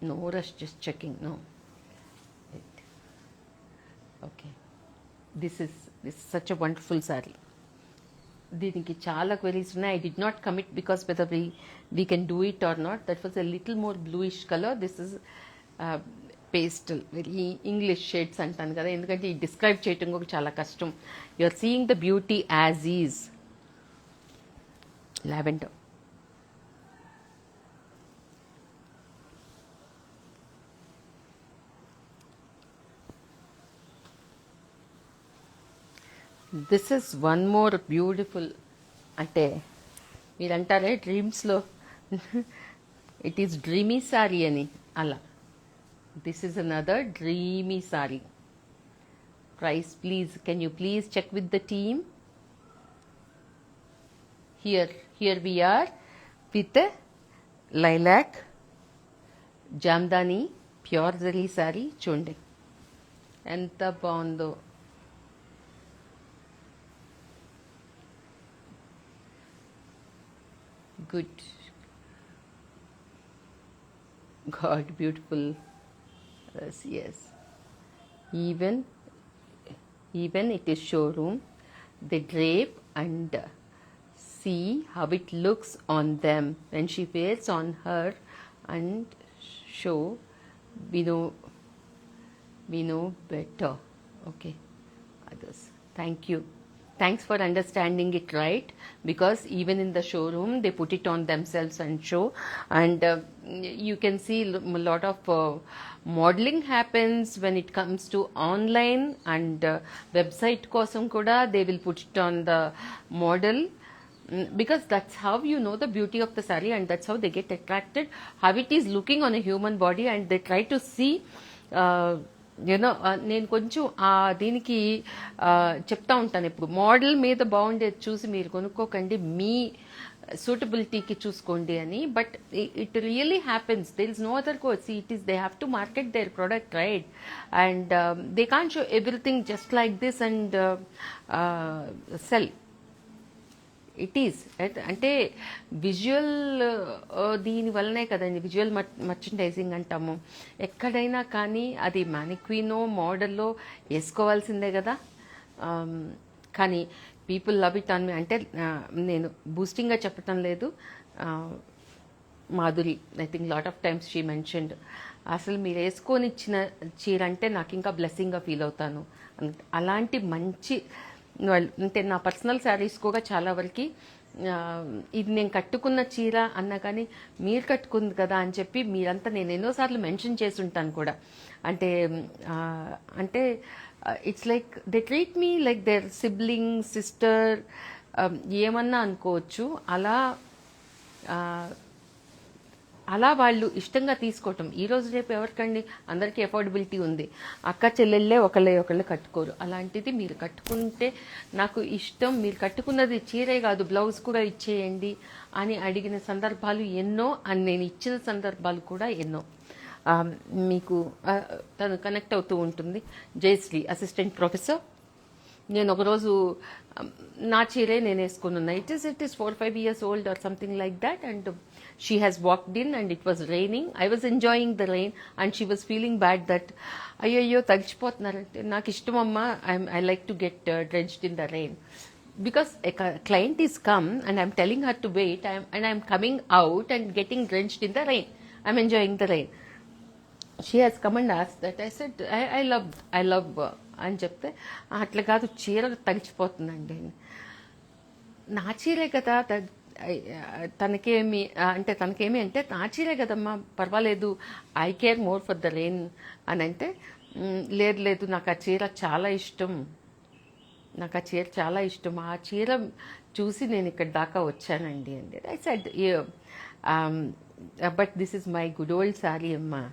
No rush, just checking. No. Wait. Okay. This is such a wonderful saree. దీనికి చాలా queries ఉన్నాయి. I did not commit because whether we can do it or not. That was a little more bluish color. This is pastel, very English shades అంటాను కదా, ఎందుకంటే ఈ describe చేయటం కూడా చాలా కష్టం. You are seeing the beauty as is. Lavender. This is one more beautiful. అంటే మీరు అంటారే డ్రీమ్స్లో ఇట్ ఈస్ డ్రీమీ సారీ అని, అలా this is another dreamy sari. Price please, can you please check with the team? Here we are with lilac jamdani pure zari sari. చూడండి ఎంత బాగుందో. Good. God, beautiful. Yes. Even it is showroom. They drape and see how it looks on them when she wears on her and show. We know better. Okay. Others. Thank you. Thanks for understanding it, right? Because even in the showroom they put it on themselves and show, and you can see a lot of modeling happens when it comes to online and website kosam kuda they will put it on the model, because that's how you know the beauty of the saree, and that's how they get attracted, how it is looking on a human body, and they try to see you know. నేను కొంచెం దీనికి చెప్తా ఉంటాను ఎప్పుడు, model మీద బాగుండేది చూసి మీరు కొనుక్కోకండి, మీ సూటబిలిటీకి చూసుకోండి అని. But it really happens. There is no other course. It is they have to market their product, right? And they can show everything just like this and sell. It is అంటే visual దీని వల్లనే కదండి visual merchandising అంటాము. ఎక్కడైనా కానీ అది మ్యానిక్వీనో మోడల్లో వేసుకోవాల్సిందే కదా. కానీ people love it on me. అంటే నేను బూస్టింగ్గా చెప్పటం లేదు. Madhuri, I think lot of times she mentioned, అసలు మీరు వేసుకొని ఇచ్చిన చీర అంటే నాకు ఇంకా బ్లెస్సింగ్గా ఫీల్ అవుతాను. అలాంటి మంచి వాళ్ళు అంటే నా పర్సనల్ శారీస్ కూడా చాలా వరకు ఇది నేను కట్టుకున్న చీర అన్నా కానీ మీరు కట్టుకుంది కదా అని చెప్పి మీరంతా నేను ఎన్నోసార్లు మెన్షన్ చేసి ఉంటాను కూడా. అంటే అంటే it's like they treat me like their sibling, sister, ఏమన్నా అనుకోవచ్చు. అలా వాళ్ళు ఇష్టంగా తీసుకోవటం. ఈరోజు రేపు ఎవరికండి, అందరికీ అఫోర్డబిలిటీ ఉంది. అక్క చెల్లెళ్ళే ఒకళ్ళు కట్టుకోరు. అలాంటిది మీరు కట్టుకుంటే నాకు ఇష్టం, మీరు కట్టుకున్నది చీరే కాదు బ్లౌజ్ కూడా ఇచ్చేయండి అని అడిగిన సందర్భాలు ఎన్నో, అని నేను ఇచ్చిన సందర్భాలు కూడా ఎన్నో. మీకు తను కనెక్ట్ అవుతూ ఉంటుంది. Jayashree, assistant professor. నేను ఒకరోజు నా చీరే నేను వేసుకుని ఉన్నా. It is 4-5 years old or something like that, and she has walked in and it was raining. I was enjoying the rain and she was feeling bad that అయ్యో తడిచిపోతున్నారంటే, నాకు ఇష్టమమ్మా, I like to get drenched in the rain. Because a client is come and I'm telling her to wait, and I'm coming out and getting drenched in the rain. I'm enjoying the rain. She has come and asked that. I said, I love అని చెప్తే, అట్లా కాదు, చీర తడిచిపోతుందండి. నా చీరే కదా, తనకేమి అంటే నా చీరే కదమ్మా, పర్వాలేదు, I care more for the rain అని అంటే, లేదు నాకు ఆ చీర చాలా ఇష్టం, ఆ చీర చూసి నేను ఇక్కడ దాకా వచ్చానండి అండి. I said, but this is my good old sari అమ్మా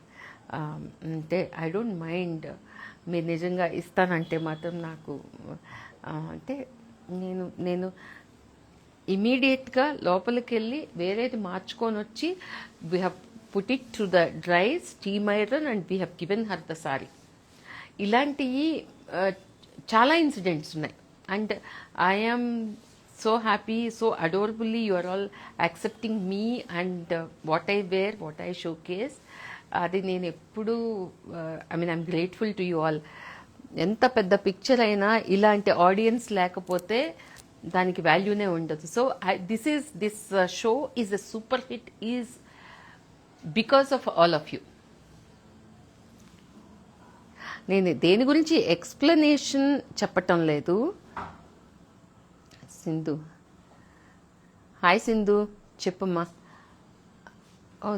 అంటే, ఐ డోంట్ మైండ్, మీరు నిజంగా ఇస్తానంటే మాత్రం నాకు అంటే, నేను ఇమీడియట్గా లోపలికి వెళ్ళి వేరేది మార్చుకొని వచ్చి, we have put it to the dry steam iron and we have given her the saree. ఇలాంటివి చాలా ఇన్సిడెంట్స్ ఉన్నాయి. And I am so happy, so adorably you are all accepting me and what I wear, what I showcase. అది నేను ఎప్పుడూ I'm grateful to you all. ఎంత పెద్ద picture అయినా ఇలాంటి ఆడియన్స్ లేకపోతే దానికి వాల్యూనే ఉండదు. So this show is a super hit is because of all of you. నేను దేని గురించి ఎక్స్ప్లెనేషన్ చెప్పటం లేదు. సింధు, హాయ్ సింధు, చెప్పమ్మా. Oh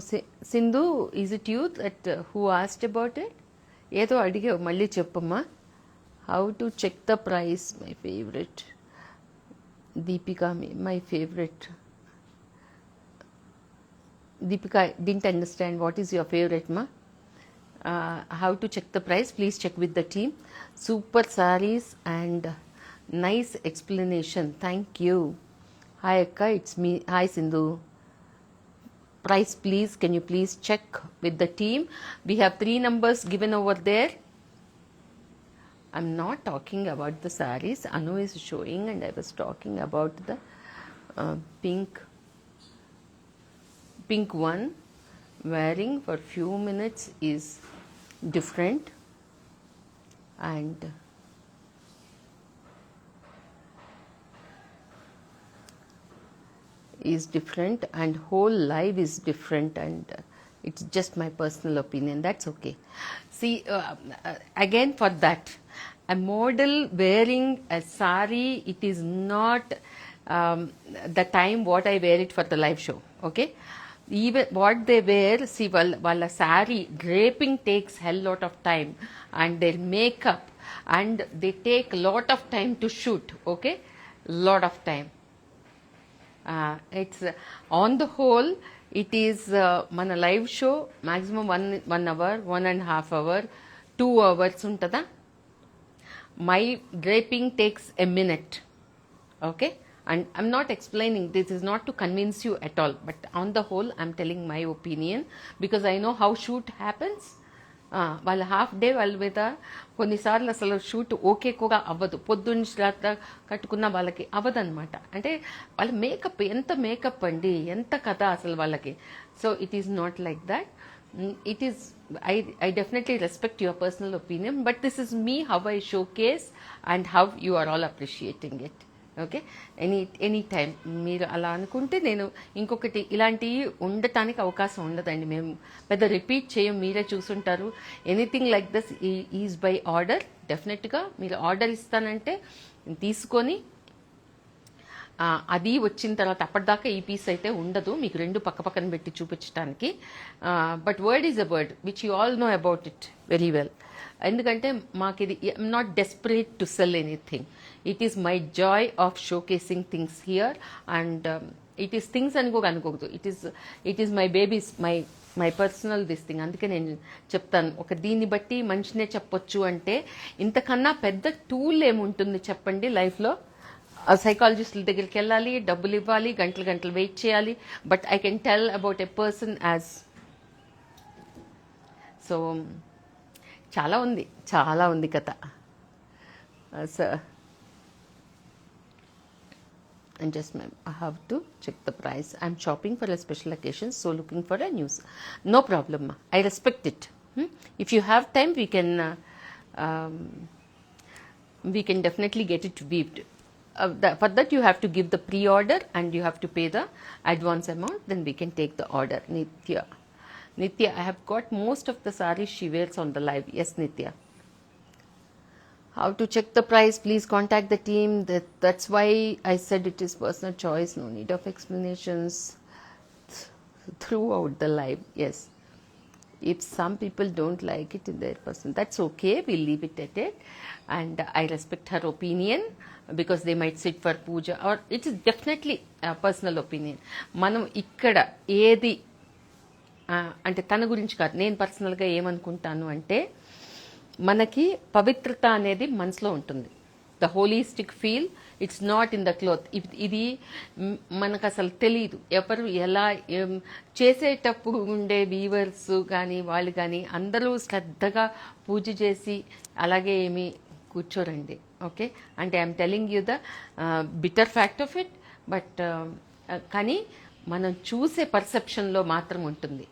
Sindhu, is it you that who asked about it? ఏదో అడిగావు, మళ్ళీ చెప్పమ్మా. How to check the price, my favourite. Deepika, my favourite. Deepika, didn't understand what is your favorite, ma. How to check the price, please check with the team. Super sarees and nice explanation, thank you. Hi Akka, it's me. Hi Sindhu. Price please, can you please check with the team? We have 3 numbers given over there. I'm not talking about the sarees Anu is showing, and I was talking about the pink one. Wearing for few minutes is different, and whole life is different, and it's just my personal opinion. That's okay. See, again, for that, a model wearing a sari, it is not the time what I wear it for the live show, okay? Even what they wear, see, while a sari draping takes hell lot of time, and their makeup, and they take lot of time to shoot, okay? Lot of time. It's on the whole, it is మన live show maximum 1 hour, 1.5 hour, 2 hours ఉంటుందా. My draping takes a minute, okay? And I'm not explaining, this is not to convince you at all, but on the whole I'm telling my opinion because I know how shoot happens. వాళ్ళ half day వాళ్ళ మీద కొన్నిసార్లు అసలు shoot okay కూడా అవ్వదు, పొద్దున్న రాత్ర కట్టుకున్న వాళ్ళకి అవ్వదన్నమాట. అంటే వాళ్ళ మేకప్, ఎంత మేకప్ అండి, ఎంత కథ అసలు వాళ్ళకి. So it is not like that. It is, I definitely respect your personal opinion, but this is me, how I showcase and how you are all appreciating it. Okay, any time మీరు అలా అనుకుంటే, నేను ఇంకొకటి ఇలాంటివి ఉండటానికి అవకాశం ఉండదండి. మేము పెద్ద రిపీట్ చేయం, మీరే చూసుంటారు. Anything like this is by order. డెఫినెట్గా మీరు ఆర్డర్ ఇస్తానంటే తీసుకొని అది వచ్చిన తర్వాత అప్పటిదాకా ఈ పీస్ అయితే ఉండదు, మీకు 2 పక్కన పెట్టి చూపించడానికి. But word is a word which you all know about it very well. ఎందుకంటే మాకు ఇది, I'm not desperate to sell anything. It is my joy of showcasing things here, and it is things అనుకోకూడదు. It is my babies, my personal this thing. అందుకే నేను చెప్తాను, ఒక దీన్ని బట్టి మనిషినే చెప్పొచ్చు అంటే ఇంతకన్నా పెద్ద టూల్ ఏముంటుంది చెప్పండి లైఫ్లో. సైకాలజిస్టుల దగ్గరికి వెళ్ళాలి, డబ్బులు ఇవ్వాలి, గంటలు వెయిట్ చేయాలి. But I can tell about a person as. So చాలా ఉంది కథ. And just ma'am, I have to check the price. I'm shopping for a special occasion, so looking for a news. No problem, ma. I respect it. If you have time, we can definitely get it weaved. For that, you have to give the pre-order and you have to pay the advance amount. Then we can take the order. Nitya, I have got most of the sarees she wears on the live. Yes, Nitya. How to check the price? Please contact the team. That's why I said it is personal choice. No need of explanations throughout the live. Yes. If some people don't like it in their person, that's okay. We'll leave it at it. And I respect her opinion because they might sit for puja or it is definitely a personal opinion. మనం ఇక్కడ ఏది అంటే తన గురించి కాదు, నేను పర్సనల్గా ఏమనుకుంటాను అంటే మనకి పవిత్రత అనేది మనసులో ఉంటుంది. The holistic feel it's not in the cloth. ఇది మనకు అసలు తెలియదు ఎవరు ఎలా చేసేటప్పుడు ఉండే వీవర్స్ కానీ వాళ్ళు కానీ అందరూ శ్రద్ధగా పూజ చేసి అలాగే ఏమి కూర్చోరండి. ఓకే, అంటే I'm telling you the bitter fact of it. But కానీ మనం చూసే పర్సెప్షన్లో మాత్రం ఉంటుంది.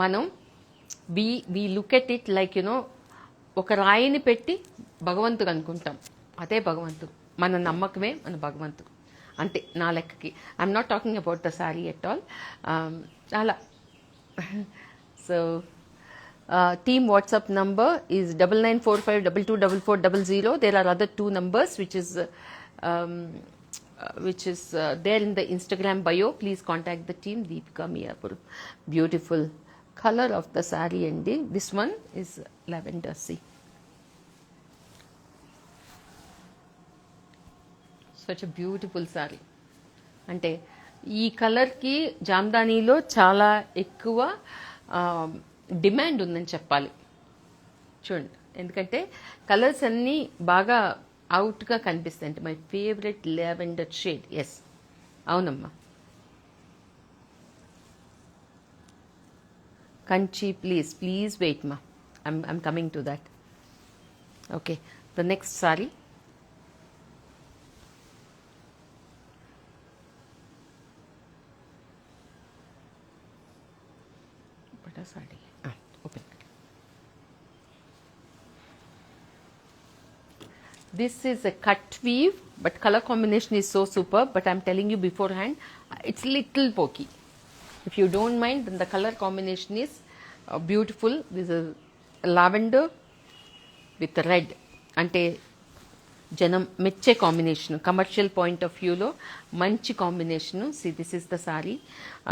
మనం we look at it like you know ఒక రాయిని పెట్టి భగవంతుడు అనుకుంటాం, అదే భగవంతుడు. మన నమ్మకమే మన భగవంతుడు, అంతే నా లెక్కకి. I'm not talking about the saree at all. చాలా so team WhatsApp number is 9945224400. There are other 2 numbers which is there in the Instagram bio. Please contact the team. Deepika Miyapur. Beautiful color of the saree ending. This one is lavender sea. Such a beautiful saree. అంటే ఈ కలర్కి జామ్దానీలో చాలా ఎక్కువ demand ఉందని చెప్పాలి. చూడండి, ఎందుకంటే colours అన్నీ బాగా అవుట్గా కనిపిస్తాయి. అంటే my favourite lavender shade. Yes, అవునమ్మా. కంచి, ప్లీజ్ వెయిట్ మా. I'm coming to that. Okay, the next sari. Sari open. This is a cut weave, but color combination is so superb. But I'm telling you beforehand, it's little pokey. If you don't mind, then the color combination is beautiful. This is lavender with red. అంటే జనం మెచ్చే combination, commercial point of వ్యూలో మంచి combination. See this is the saree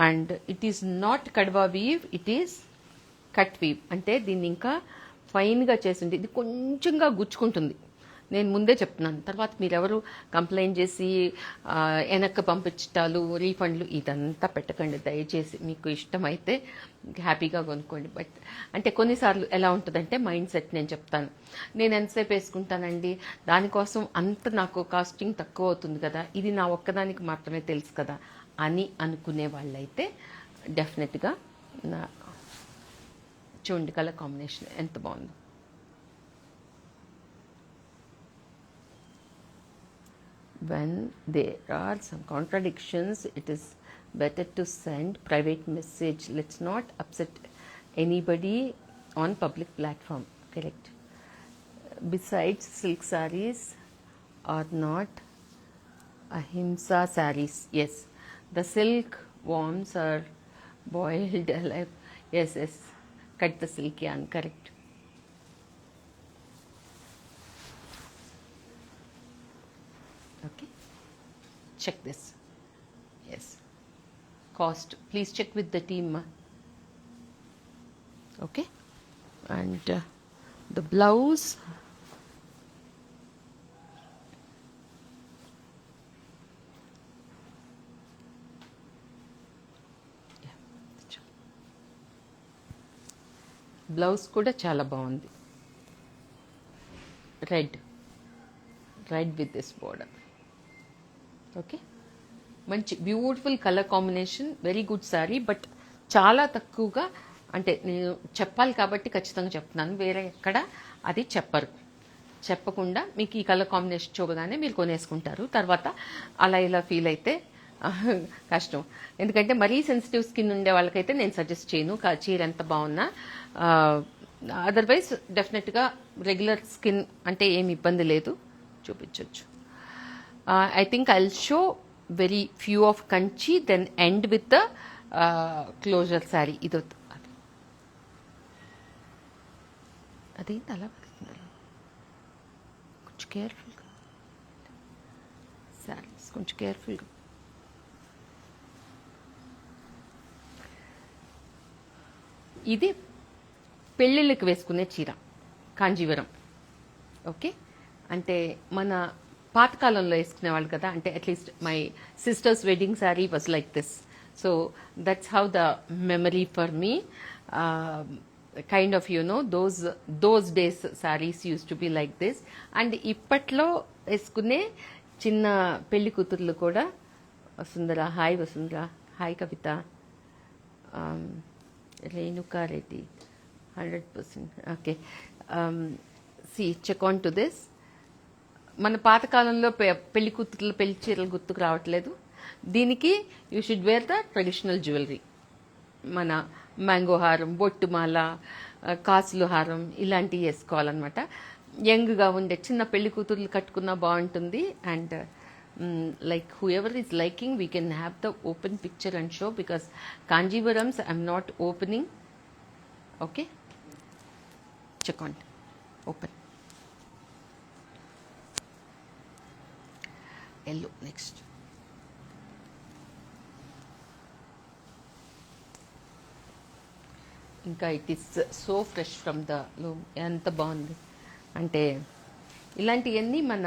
and it is not kadwa weave, it is cut weave. అంటే దీన్ని ఇంకా ఫైన్గా చేసింది. ఇది కొంచెంగా గుచ్చుకుంటుంది, నేను ముందే చెప్తున్నాను. తర్వాత మీరెవరు కంప్లైంట్ చేసి వెనక్కి పంపించటాలు, రీఫండ్లు ఇదంతా పెట్టకండి దయచేసి. మీకు ఇష్టమైతే హ్యాపీగా కొనుక్కోండి. బట్ అంటే కొన్నిసార్లు ఎలా ఉంటుందంటే మైండ్ సెట్ నేను చెప్తాను, నేను ఎంతసేపు వేసుకుంటానండి, దానికోసం అంత నాకు కాస్టింగ్ తక్కువ అవుతుంది కదా, ఇది నా ఒక్కదానికి మాత్రమే తెలుసు కదా అని అనుకునే వాళ్ళైతే డెఫినెట్గా చూడండి కలర్ కాంబినేషన్ ఎంత బాగుంది. When there are some contradictions, it is better to send private message. Let's not upset anybody on public platform. Correct. Besides, silk sarees are not ahimsa sarees. Yes, the silk worms are boiled alive. Yes, cut the silk yarn. Correct. Okay, check this. Yes, cost please check with the team. Okay, and the blouse, blouse కూడా చాలా బాగుంది. Red with this border. Okay, మంచి beautiful colour combination, very good saree. But చాలా తక్కువగా, అంటే నేను చెప్పాలి కాబట్టి ఖచ్చితంగా చెప్తున్నాను, వేరే ఎక్కడ అది చెప్పరు. చెప్పకుండా మీకు ఈ కలర్ కాంబినేషన్ చూడగానే మీరు కొనేసుకుంటారు. తర్వాత అలా ఇలా ఫీల్ అయితే కష్టం. ఎందుకంటే మరీ సెన్సిటివ్ స్కిన్ ఉండే వాళ్ళకైతే నేను సజెస్ట్ చేయను చీర ఎంత బాగున్నా. అదర్వైజ్ డెఫినెట్గా రెగ్యులర్ స్కిన్ అంటే ఏమి ఇబ్బంది లేదు, చూపించవచ్చు. I think I will show very few of Kanchi, then end with the closure sari. ఇది అదేంటి అలా పడుతుంది, కొంచెం కేర్ఫుల్గా శారీస్, కొంచెం కేర్ఫుల్గా. ఇది పెళ్ళిళ్ళకి వేసుకునే చీర, కాంజీవరం. ఓకే, అంటే మన పాతకాలంలో వేసుకునేవాళ్ళు కదా, అంటే at least my sisters wedding sari was like this. So that's how the memory for me. Kind of those days saris use to be like this. And ఇప్పట్లో వేసుకునే చిన్న పెళ్లి కూతుర్లు కూడా, Vasundhara, hi Vasundhara, hi Kavitha, Renuka Reddy, 100%. Okay, C check on to this. మన పాతకాలంలో పెళ్లి కూతుర్లు పెళ్లి చీరలు గుర్తుకు రావట్లేదు. దీనికి you should wear the traditional jewellery. మన మ్యాంగో హారం, బొట్టుమాల, కాసులు హారం ఇలాంటివి వేసుకోవాలన్నమాట. యంగ్గా ఉండే చిన్న పెళ్లి కూతుర్లు కట్టుకున్నా బాగుంటుంది. And like whoever is liking, we can have the open picture and show, because Kanjivarams I'm not opening. Okay, check on open. Yellow next. ఇంకా it is so fresh from the loom. ఎంత బాగుంది అంటే, ఇలాంటివన్నీ మన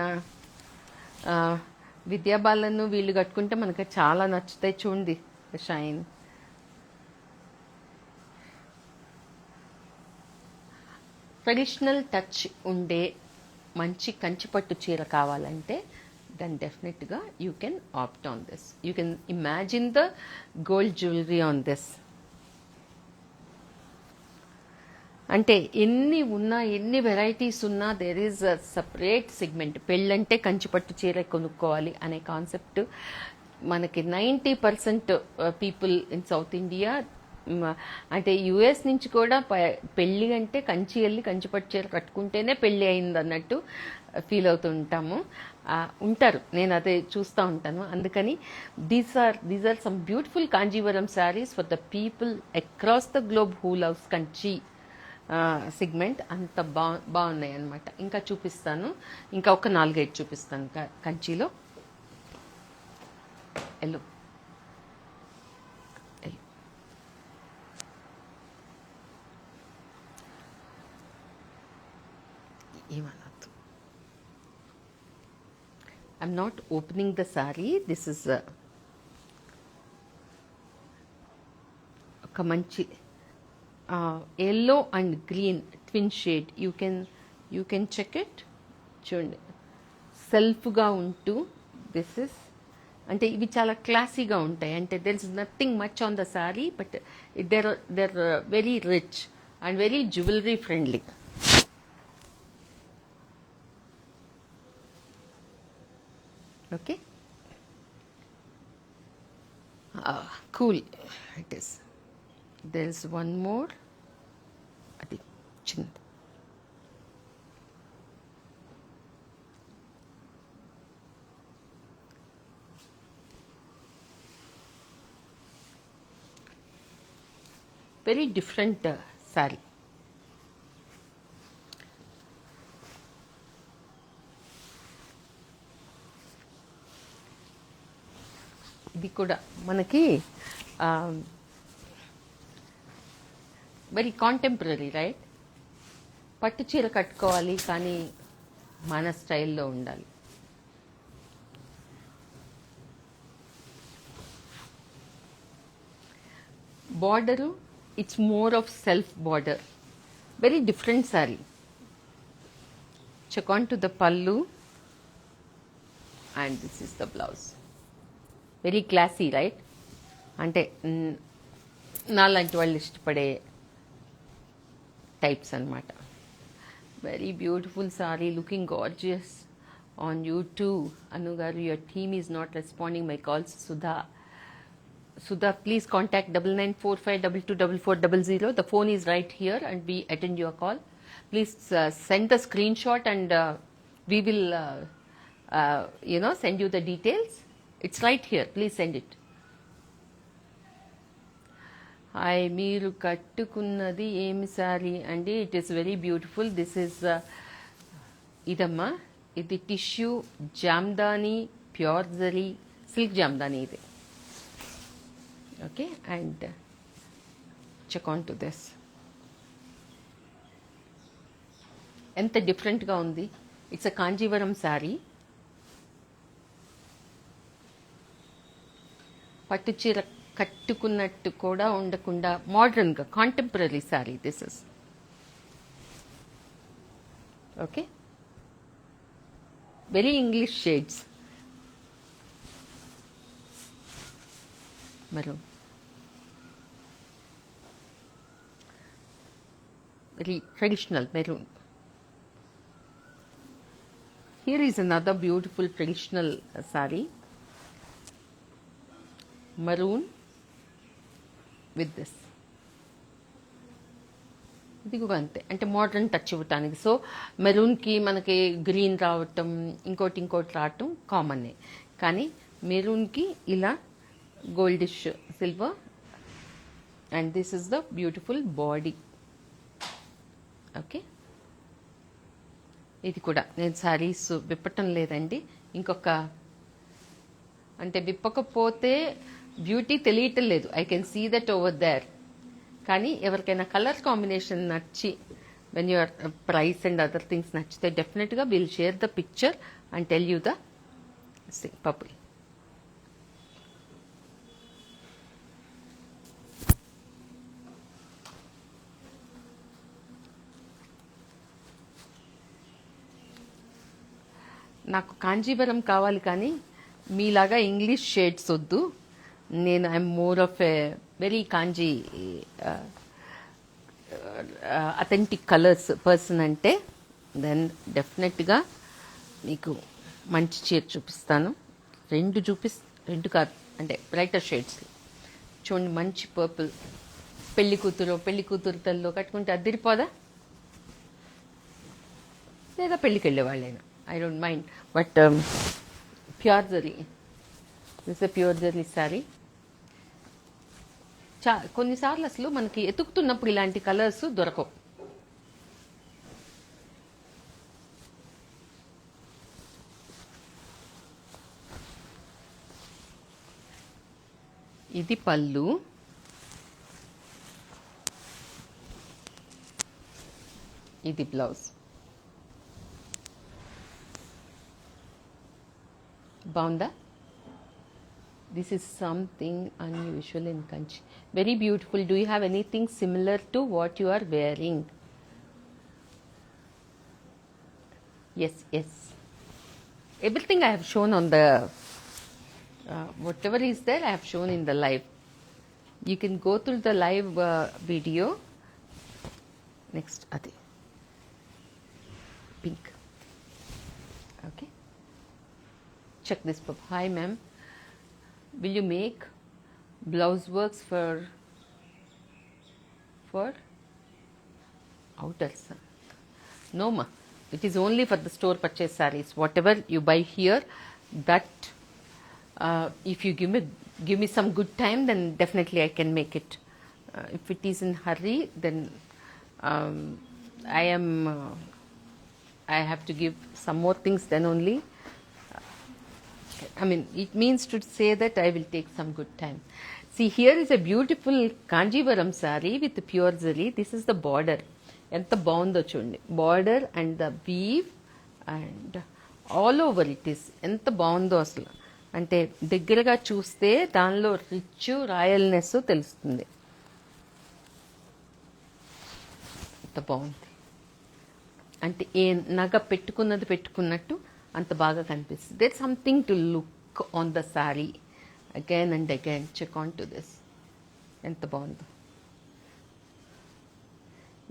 విద్యాబాలను వీళ్ళు కట్టుకుంటే మనకి చాలా నచ్చుతాయి. చూడండి షైన్. ట్రెడిషనల్ టచ్ ఉండే మంచి కంచిపట్టు చీర కావాలంటే దెన్ డెఫినెట్గా you can opt on this. You can imagine the gold jewellery on this. అంటే ఎన్ని ఉన్నా, ఎన్ని వెరైటీస్ ఉన్నా, there is a separate segment. పెళ్ళంటే కంచిపట్టు చీర కొనుక్కోవాలి అనే కాన్సెప్ట్ మనకి 90% పీపుల్ ఇన్ సౌత్ ఇండియా, అంటే యుఎస్ నుంచి కూడా పెళ్ళి అంటే కంచి వెళ్ళి కంచిపట్టు చీర కట్టుకుంటేనే పెళ్ళి అయింది అన్నట్టు ఫీల్ అవుతుంటాము. ఉంటారు, నేను అదే చూస్తూ ఉంటాను. అందుకని these are some beautiful Kanjeevaram saris for the people across the globe who loves Kanchi segment. అంత బాగున్నాయి అన్నమాట. ఇంకా చూపిస్తాను, ఇంకా ఒక 4-5 చూపిస్తాను కంచిలో. ఎల్లో ఏమన్నట్టు. I'm not opening the saree. This is ఒక మంచి yellow and green twin shade. You can check it. చూడండి, సెల్ఫ్గా ఉంటూ దిస్ ఇస్, అంటే ఇవి చాలా క్లాసీగా ఉంటాయి. అంటే there is nothing much on the sorry, but there very rich and very jewellery friendly. Okay, cool it is. there is one more, adi chinnadi. very different saree. ఇది కూడా మనకి వెరీ కాంటెంపరీ, రైట్? పట్టు చీర కట్టుకోవాలి కానీ మన స్టైల్లో ఉండాలి. Border, it's more of self border. Very different saree. Check on to the pallu and this is the blouse. Very classy, right? అంటే నాలాంటి వాళ్ళు ఇష్టపడే టైప్స్ అన్నమాట. Very beautiful sari, looking gorgeous on you too. Anu garu, your team is not responding my calls. Sudha, please contact 9945224400. The phone is right here and we attend your call. Please send the screenshot and we will send you the details. It's right here. Please send it. Hi, మీరు కట్టుకున్నది ఏమి saree అండి? It is very beautiful. This is ఇదమ్మా, ఇది tissue Jamdani, pure zari silk Jamdani ఇది. Okay, and check on to this. ఎంత డిఫరెంట్గా ఉంది. It's a Kanjeevaram saree. పట్టు చీర కట్టుకున్నట్టు కూడా ఉండకుండా మోడర్న్గా contemporary saree this is. Okay, very English shades. Maroon, very traditional maroon. Here is another beautiful traditional saree, maroon with this. ఇది కూడా అంతే, అంటే మోడర్న్ టచ్ ఇవ్వటానికి. సో మెరూన్కి మనకి గ్రీన్ రావటం, ఇంకోటి రావటం కామనే, కానీ మెరూన్కి ఇలా goldish silver. And this is the beautiful body. Okay, ఇది కూడా నేను శారీస్ విప్పటం లేదండి. ఇంకొక అంటే విప్పకపోతే బ్యూటీ తెలియటం లేదు. I can see that over there. కానీ ఎవరికైనా కలర్ కాంబినేషన్ నచ్చి, when your price and other things నచ్చితే డెఫినెట్గా will share the picture and tell you the purple. నాకు కాంజీవరం కావాలి, కానీ మీలాగా ఇంగ్లీష్ షేడ్స్ వద్దు. నేను I'm more of a very Kanji authentic colours person. అంటే దెన్ డెఫినెట్గా మీకు మంచి చీర చూపిస్తాను. రెండు కాదు, అంటే బ్రైటర్ షేడ్స్. చూడండి, మంచి పర్పుల్. పెళ్లి కూతురు తల్లో కట్టుకుంటే అదిరిపోదా? లేదా పెళ్ళికి వెళ్ళే వాళ్ళైనా, I don't mind, but pure zari. This is a pure zari saree. కొన్నిసార్లు అసలు మనకి ఎతుకుతున్నప్పుడు ఇలాంటి కలర్స్ దొరకవు. ఇది పళ్ళు, ఇది బ్లౌజ్. బాగుందా? This is something unusual in Kanchi. Very beautiful. Do you have anything similar to what you are wearing? Yes, everything I have shown on the whatever is there I have shown in the live. You can go through the live video. Next, adi pink. Okay, check this pub. Hi ma'am, will you make blouse works for outers? No ma, it is only for the store purchase sarees. Whatever you buy here, that if you give me some good time, then definitely I can make it. If it is in hurry, then I have to give some more things, then only. I mean, it means to say that I will take some good time. See, here is a beautiful Kanjivaram saree with pure zari. This is the border. Enta baundo chudandi. Border and the weave and all over it is. Enta baundo asalu. అంటే దగ్గరగా చూస్తే దానిలో rich royalness తెలుస్తుంది. అంత బాగుంది. అంటే ఏ నగ పెట్టుకున్నట్టు అంత బాగా కనిపిస్తుంది. There something to look on the sari again and again. Check on to this. ఎంత బాగుందో.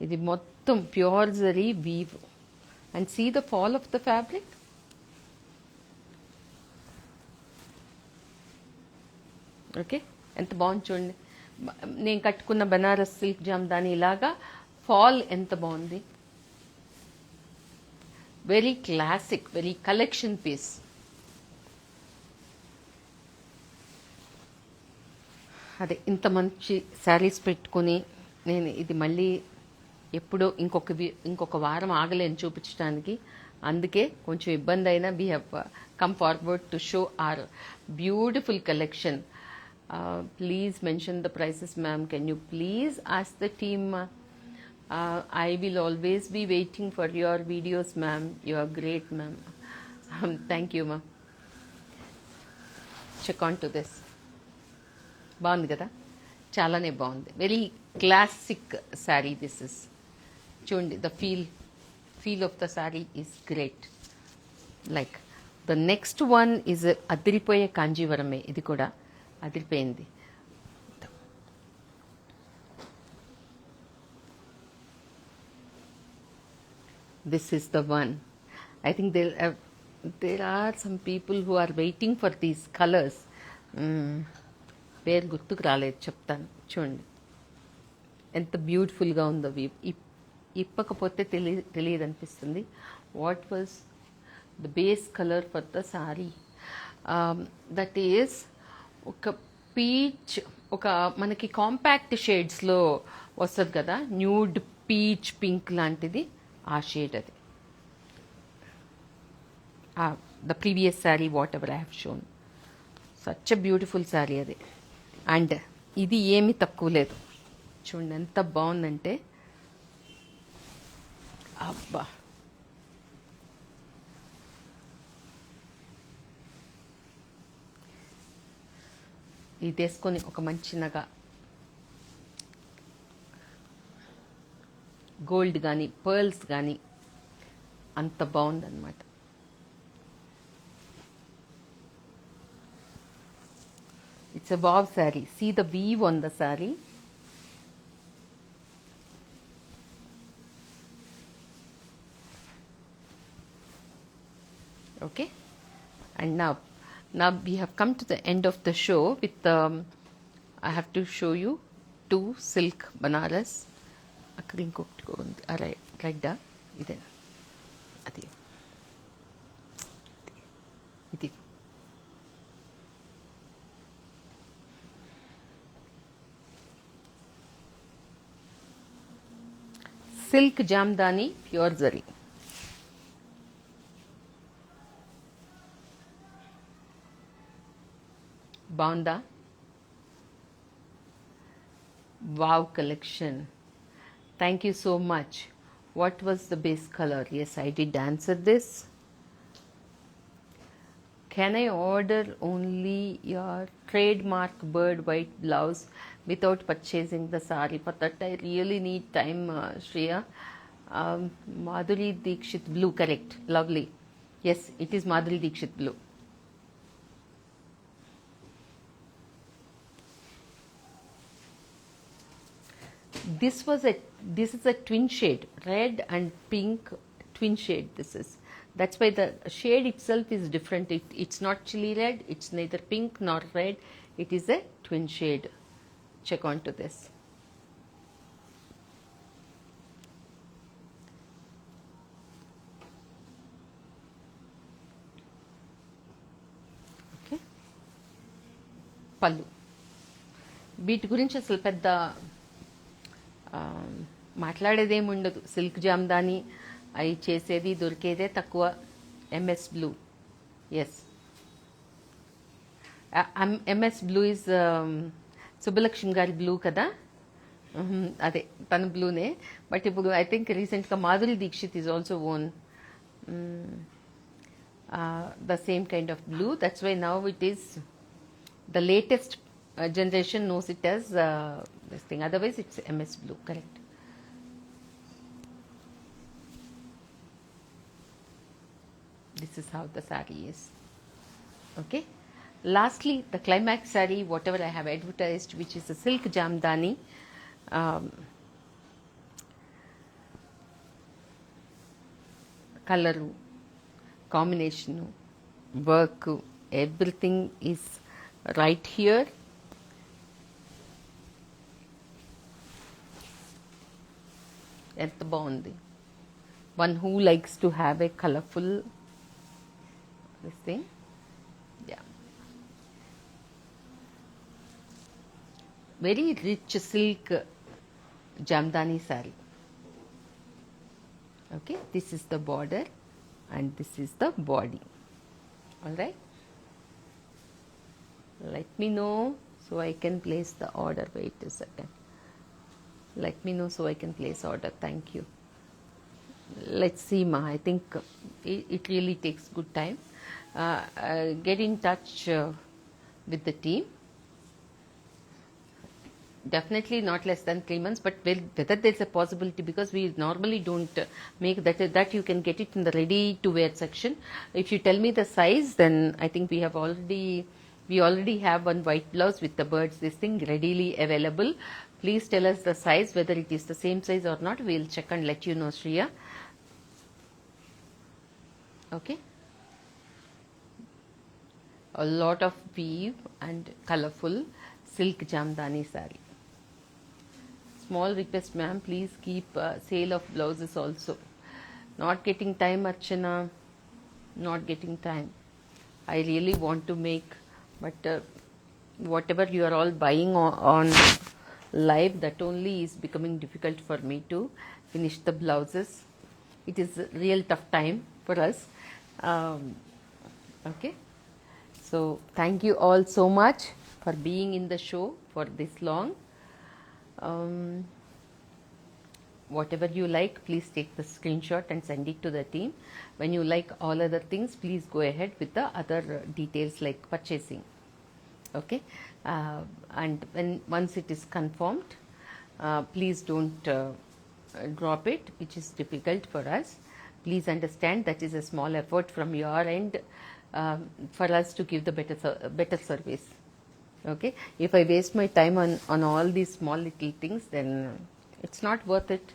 ఇది మొత్తం pure zari weave. And see the fall of the fabric. Okay, ఎంత బాగుంది చూడండి. నేను కట్టుకున్న బనారస్ సిల్క్ జామ్దాని ఇలాగా ఫాల్ ఎంత బాగుంది. Very classic, very collection piece. అదే ఇంత మంచి శారీస్ పెట్టుకుని నేను ఇది మళ్ళీ ఎప్పుడో ఇంకొక వారం ఆగలేను చూపించడానికి. అందుకే కొంచెం ఇబ్బంది అయినా we have come forward to show our beautiful collection. Please mention the prices, ma'am. Can you please ask the team? I will always be waiting for your videos, ma'am. You are great, ma'am. Thank you, ma'am. Check on to this. బాగుంది కదా, చాలానే బాగుంది. Very classic saree this is. చూడండి, the feel of the saree is great. Like the next one is అదిరిపోయే కాంజీవరమే. ఇది కూడా అదిరిపోయింది. This is the one. I think there are some people who are waiting for these colors. పేరు గుర్తుకు రాలేదు, చెప్తాను. చూడండి ఎంత బ్యూటిఫుల్గా ఉందో. ఇప్పకపోతే తెలియదు అనిపిస్తుంది. What was the base colour for the sorry? That is ఒక పీచ్, ఒక మనకి కాంపాక్ట్ షేడ్స్లో వస్తుంది కదా, న్యూడ్ పీచ్ పింక్ లాంటిది, ఆ షేడ్ అది. The previous sari what ever I have shown, such a beautiful sari అది. అండ్ ఇది ఏమీ తక్కువ లేదు. చూడండి ఎంత బాగుందంటే, అబ్బా. ఇది వేసుకొని ఒక మంచి నగ, గోల్డ్ కానీ పర్ల్స్ కానీ, అంత బాగుందన్నమాట. It's a wow saree. See the weave on the saree. Okay, and now we have come to the end of the show with I have to show you 2 silk banaras. అక్కడ ఇంకొకటి కూడా ఉంది. రైట్డా, ఇదే అది, ఇది సిల్క్ జామ్దాని ప్యూర్ జరీ. బాగుందా? Wow collection. Thank you so much. What was the base colour? Yes, I did answer this. Can I order only your trademark bird white blouse without purchasing the sari? For that I really need time, Shreya. Madhuri Dixit blue, correct. Lovely. Yes, it is Madhuri Dixit blue. This is a twin shade, red and pink twin shade. This is, that's why the shade itself is different. It's not chili red, it's neither pink nor red, it is a twin shade. Check on to this. Okay, పల్లు. వీటి గురించి అసలు పెద్ద మాట్లాడేదేమి ఉండదు. Silk Jamdani అవి చేసేది దొరికేదే తక్కువ. MS blue, yes, MS blue is Subbalakshmi గారి బ్లూ కదా, అదే తన బ్లూనే. బట్ ఇప్పుడు ఐ థింక్ రీసెంట్గా Madhuri Dixit is also own the same kind of blue. That's why now it is the latest generation knows it as this thing. Otherwise it's MS blue, correct. This is how the saree is. Okay, lastly the climax saree, whatever I have advertised, which is a silk jamdani. Colour, combination, work, everything is right here. ఎంత బాగుంది. One who likes to have a colourful this thing. Yeah, very rich silk Jamdani saree. Okay, this is the border and this is the body. All right, let me know so I can place the order. Wait a second, let me know so I can place order. Thank you. Let's see, ma, I think it really takes good time. Get in touch with the team. Definitely not less than 3 months, but whether there's a possibility, because we normally don't make that you can get it in the ready to wear section. If you tell me the size, then I think we already have one white blouse with the birds, this thing readily available. Please tell us the size, whether it is the same size or not. We'll check and let you know, Shriya. Okay, a lot of weave and colorful silk jamdani saree. Small request, ma'am, please keep sale of blouses also. Not getting time, Archana, not getting time. I really want to make, but whatever you are all buying on live, that only is becoming difficult for me to finish the blouses. It is a real tough time for us. Okay, so thank you all so much for being in the show for this long. Whatever you like, please take the screenshot and send it to the team. When you like all other things, please go ahead with the other details like purchasing. Okay, and once it is confirmed, please don't drop it, which is difficult for us. Please understand that is a small effort from your end for us to give the better service. Okay, if I waste my time on all these small little things, then it's not worth it.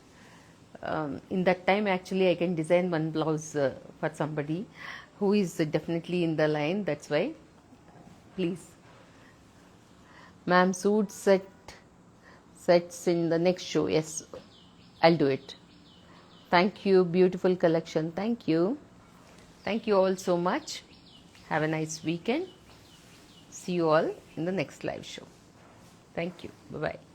In that time, actually, I can design one blouse for somebody who is definitely in the line. That's why, please, ma'am, suit sets in the next show. Yes, I'll do it. Thank you, beautiful collection. Thank you all so much. Have a nice weekend. See you all in the next live show. Thank you. Bye bye.